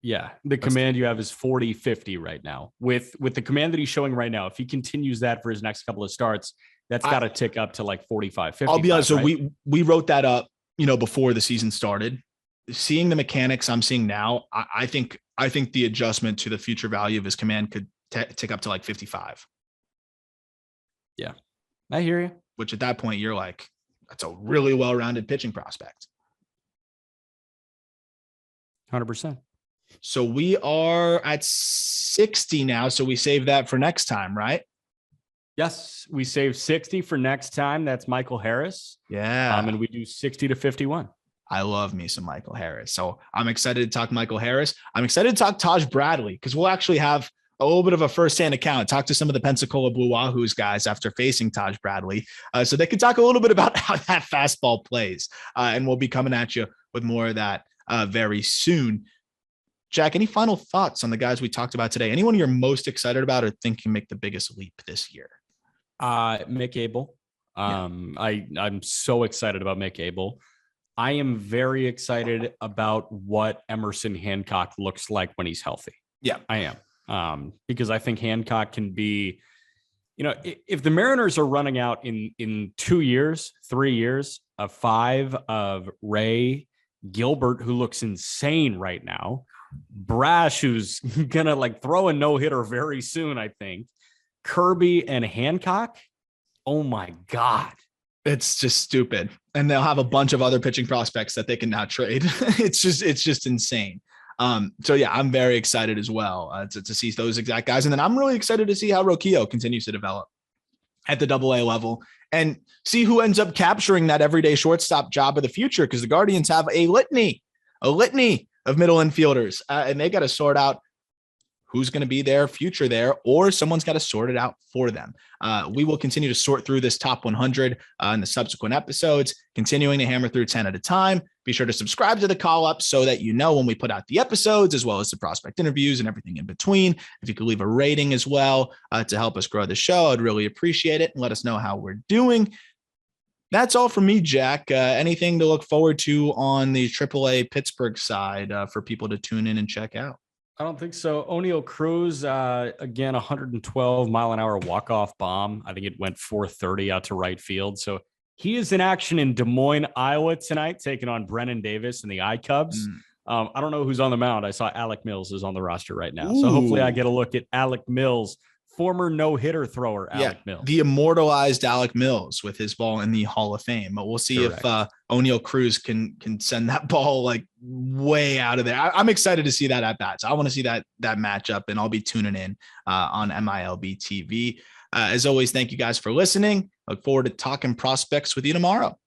Yeah, the command you have is 40-50 right now. With the command that he's showing right now, if he continues that for his next couple of starts, that's got to tick up to like 45-50. I'll be honest. Right? So we wrote that up, before the season started. Seeing the mechanics I'm seeing now, I think the adjustment to the future value of his command could tick up to like 55. Yeah, I hear you. Which at that point you're like, that's a really well-rounded pitching prospect. 100%. So we are at 60 now. So we save that for next time, right? Yes, we save 60 for next time. That's Michael Harris. Yeah. And we do 60-51. I love me some Michael Harris. So I'm excited to talk Michael Harris. I'm excited to talk Taj Bradley, because we'll actually have a little bit of a firsthand account, talk to some of the Pensacola Blue Wahoos guys after facing Taj Bradley. So they can talk a little bit about how that fastball plays. And we'll be coming at you with more of that very soon. Jack, any final thoughts on the guys we talked about today? Anyone you're most excited about or think can make the biggest leap this year? Mick Gable. I'm so excited about Mick Gable. I am very excited about what Emerson Hancock looks like when he's healthy. Yeah, I am. Because I think Hancock can be, if the Mariners are running out in 2 years, 3 years, of 5 of Ray, Gilbert, who looks insane right now, Brash, who's gonna like throw a no-hitter very soon, I think, Kirby and Hancock. Oh my God. It's just stupid. And they'll have a bunch of other pitching prospects that they can now trade. It's just insane. So yeah, I'm very excited as well to see those exact guys. And then I'm really excited to see how Roquillo continues to develop at the AA level and see who ends up capturing that everyday shortstop job of the future. Because the Guardians have a litany of middle infielders, and they got to sort out who's going to be their future there, or someone's got to sort it out for them. We will continue to sort through this top 100 in the subsequent episodes, continuing to hammer through 10 at a time. Be sure to subscribe to the call up so that you know when we put out the episodes, as well as the prospect interviews and everything in between. If you could leave a rating as well to help us grow the show, I'd really appreciate it, and let us know how we're doing. That's all from me, Jack. Anything to look forward to on the AAA Pittsburgh side for people to tune in and check out? I don't think so. O'Neal Cruz, again, 112 mile an hour walk-off bomb. I think it went 430 out to right field. So he is in action in Des Moines, Iowa tonight, taking on Brennan Davis and the I Cubs. I don't know who's on the mound. I saw Alec Mills is on the roster right now. So hopefully I get a look at Alec Mills, former no-hitter thrower Alec Mills. The immortalized Alec Mills with his ball in the Hall of Fame. But we'll see if O'Neal Cruz can send that ball like way out of there. I'm excited to see that at bats. I want to see that matchup, and I'll be tuning in on MILB TV. As always, thank you guys for listening. Look forward to talking prospects with you tomorrow.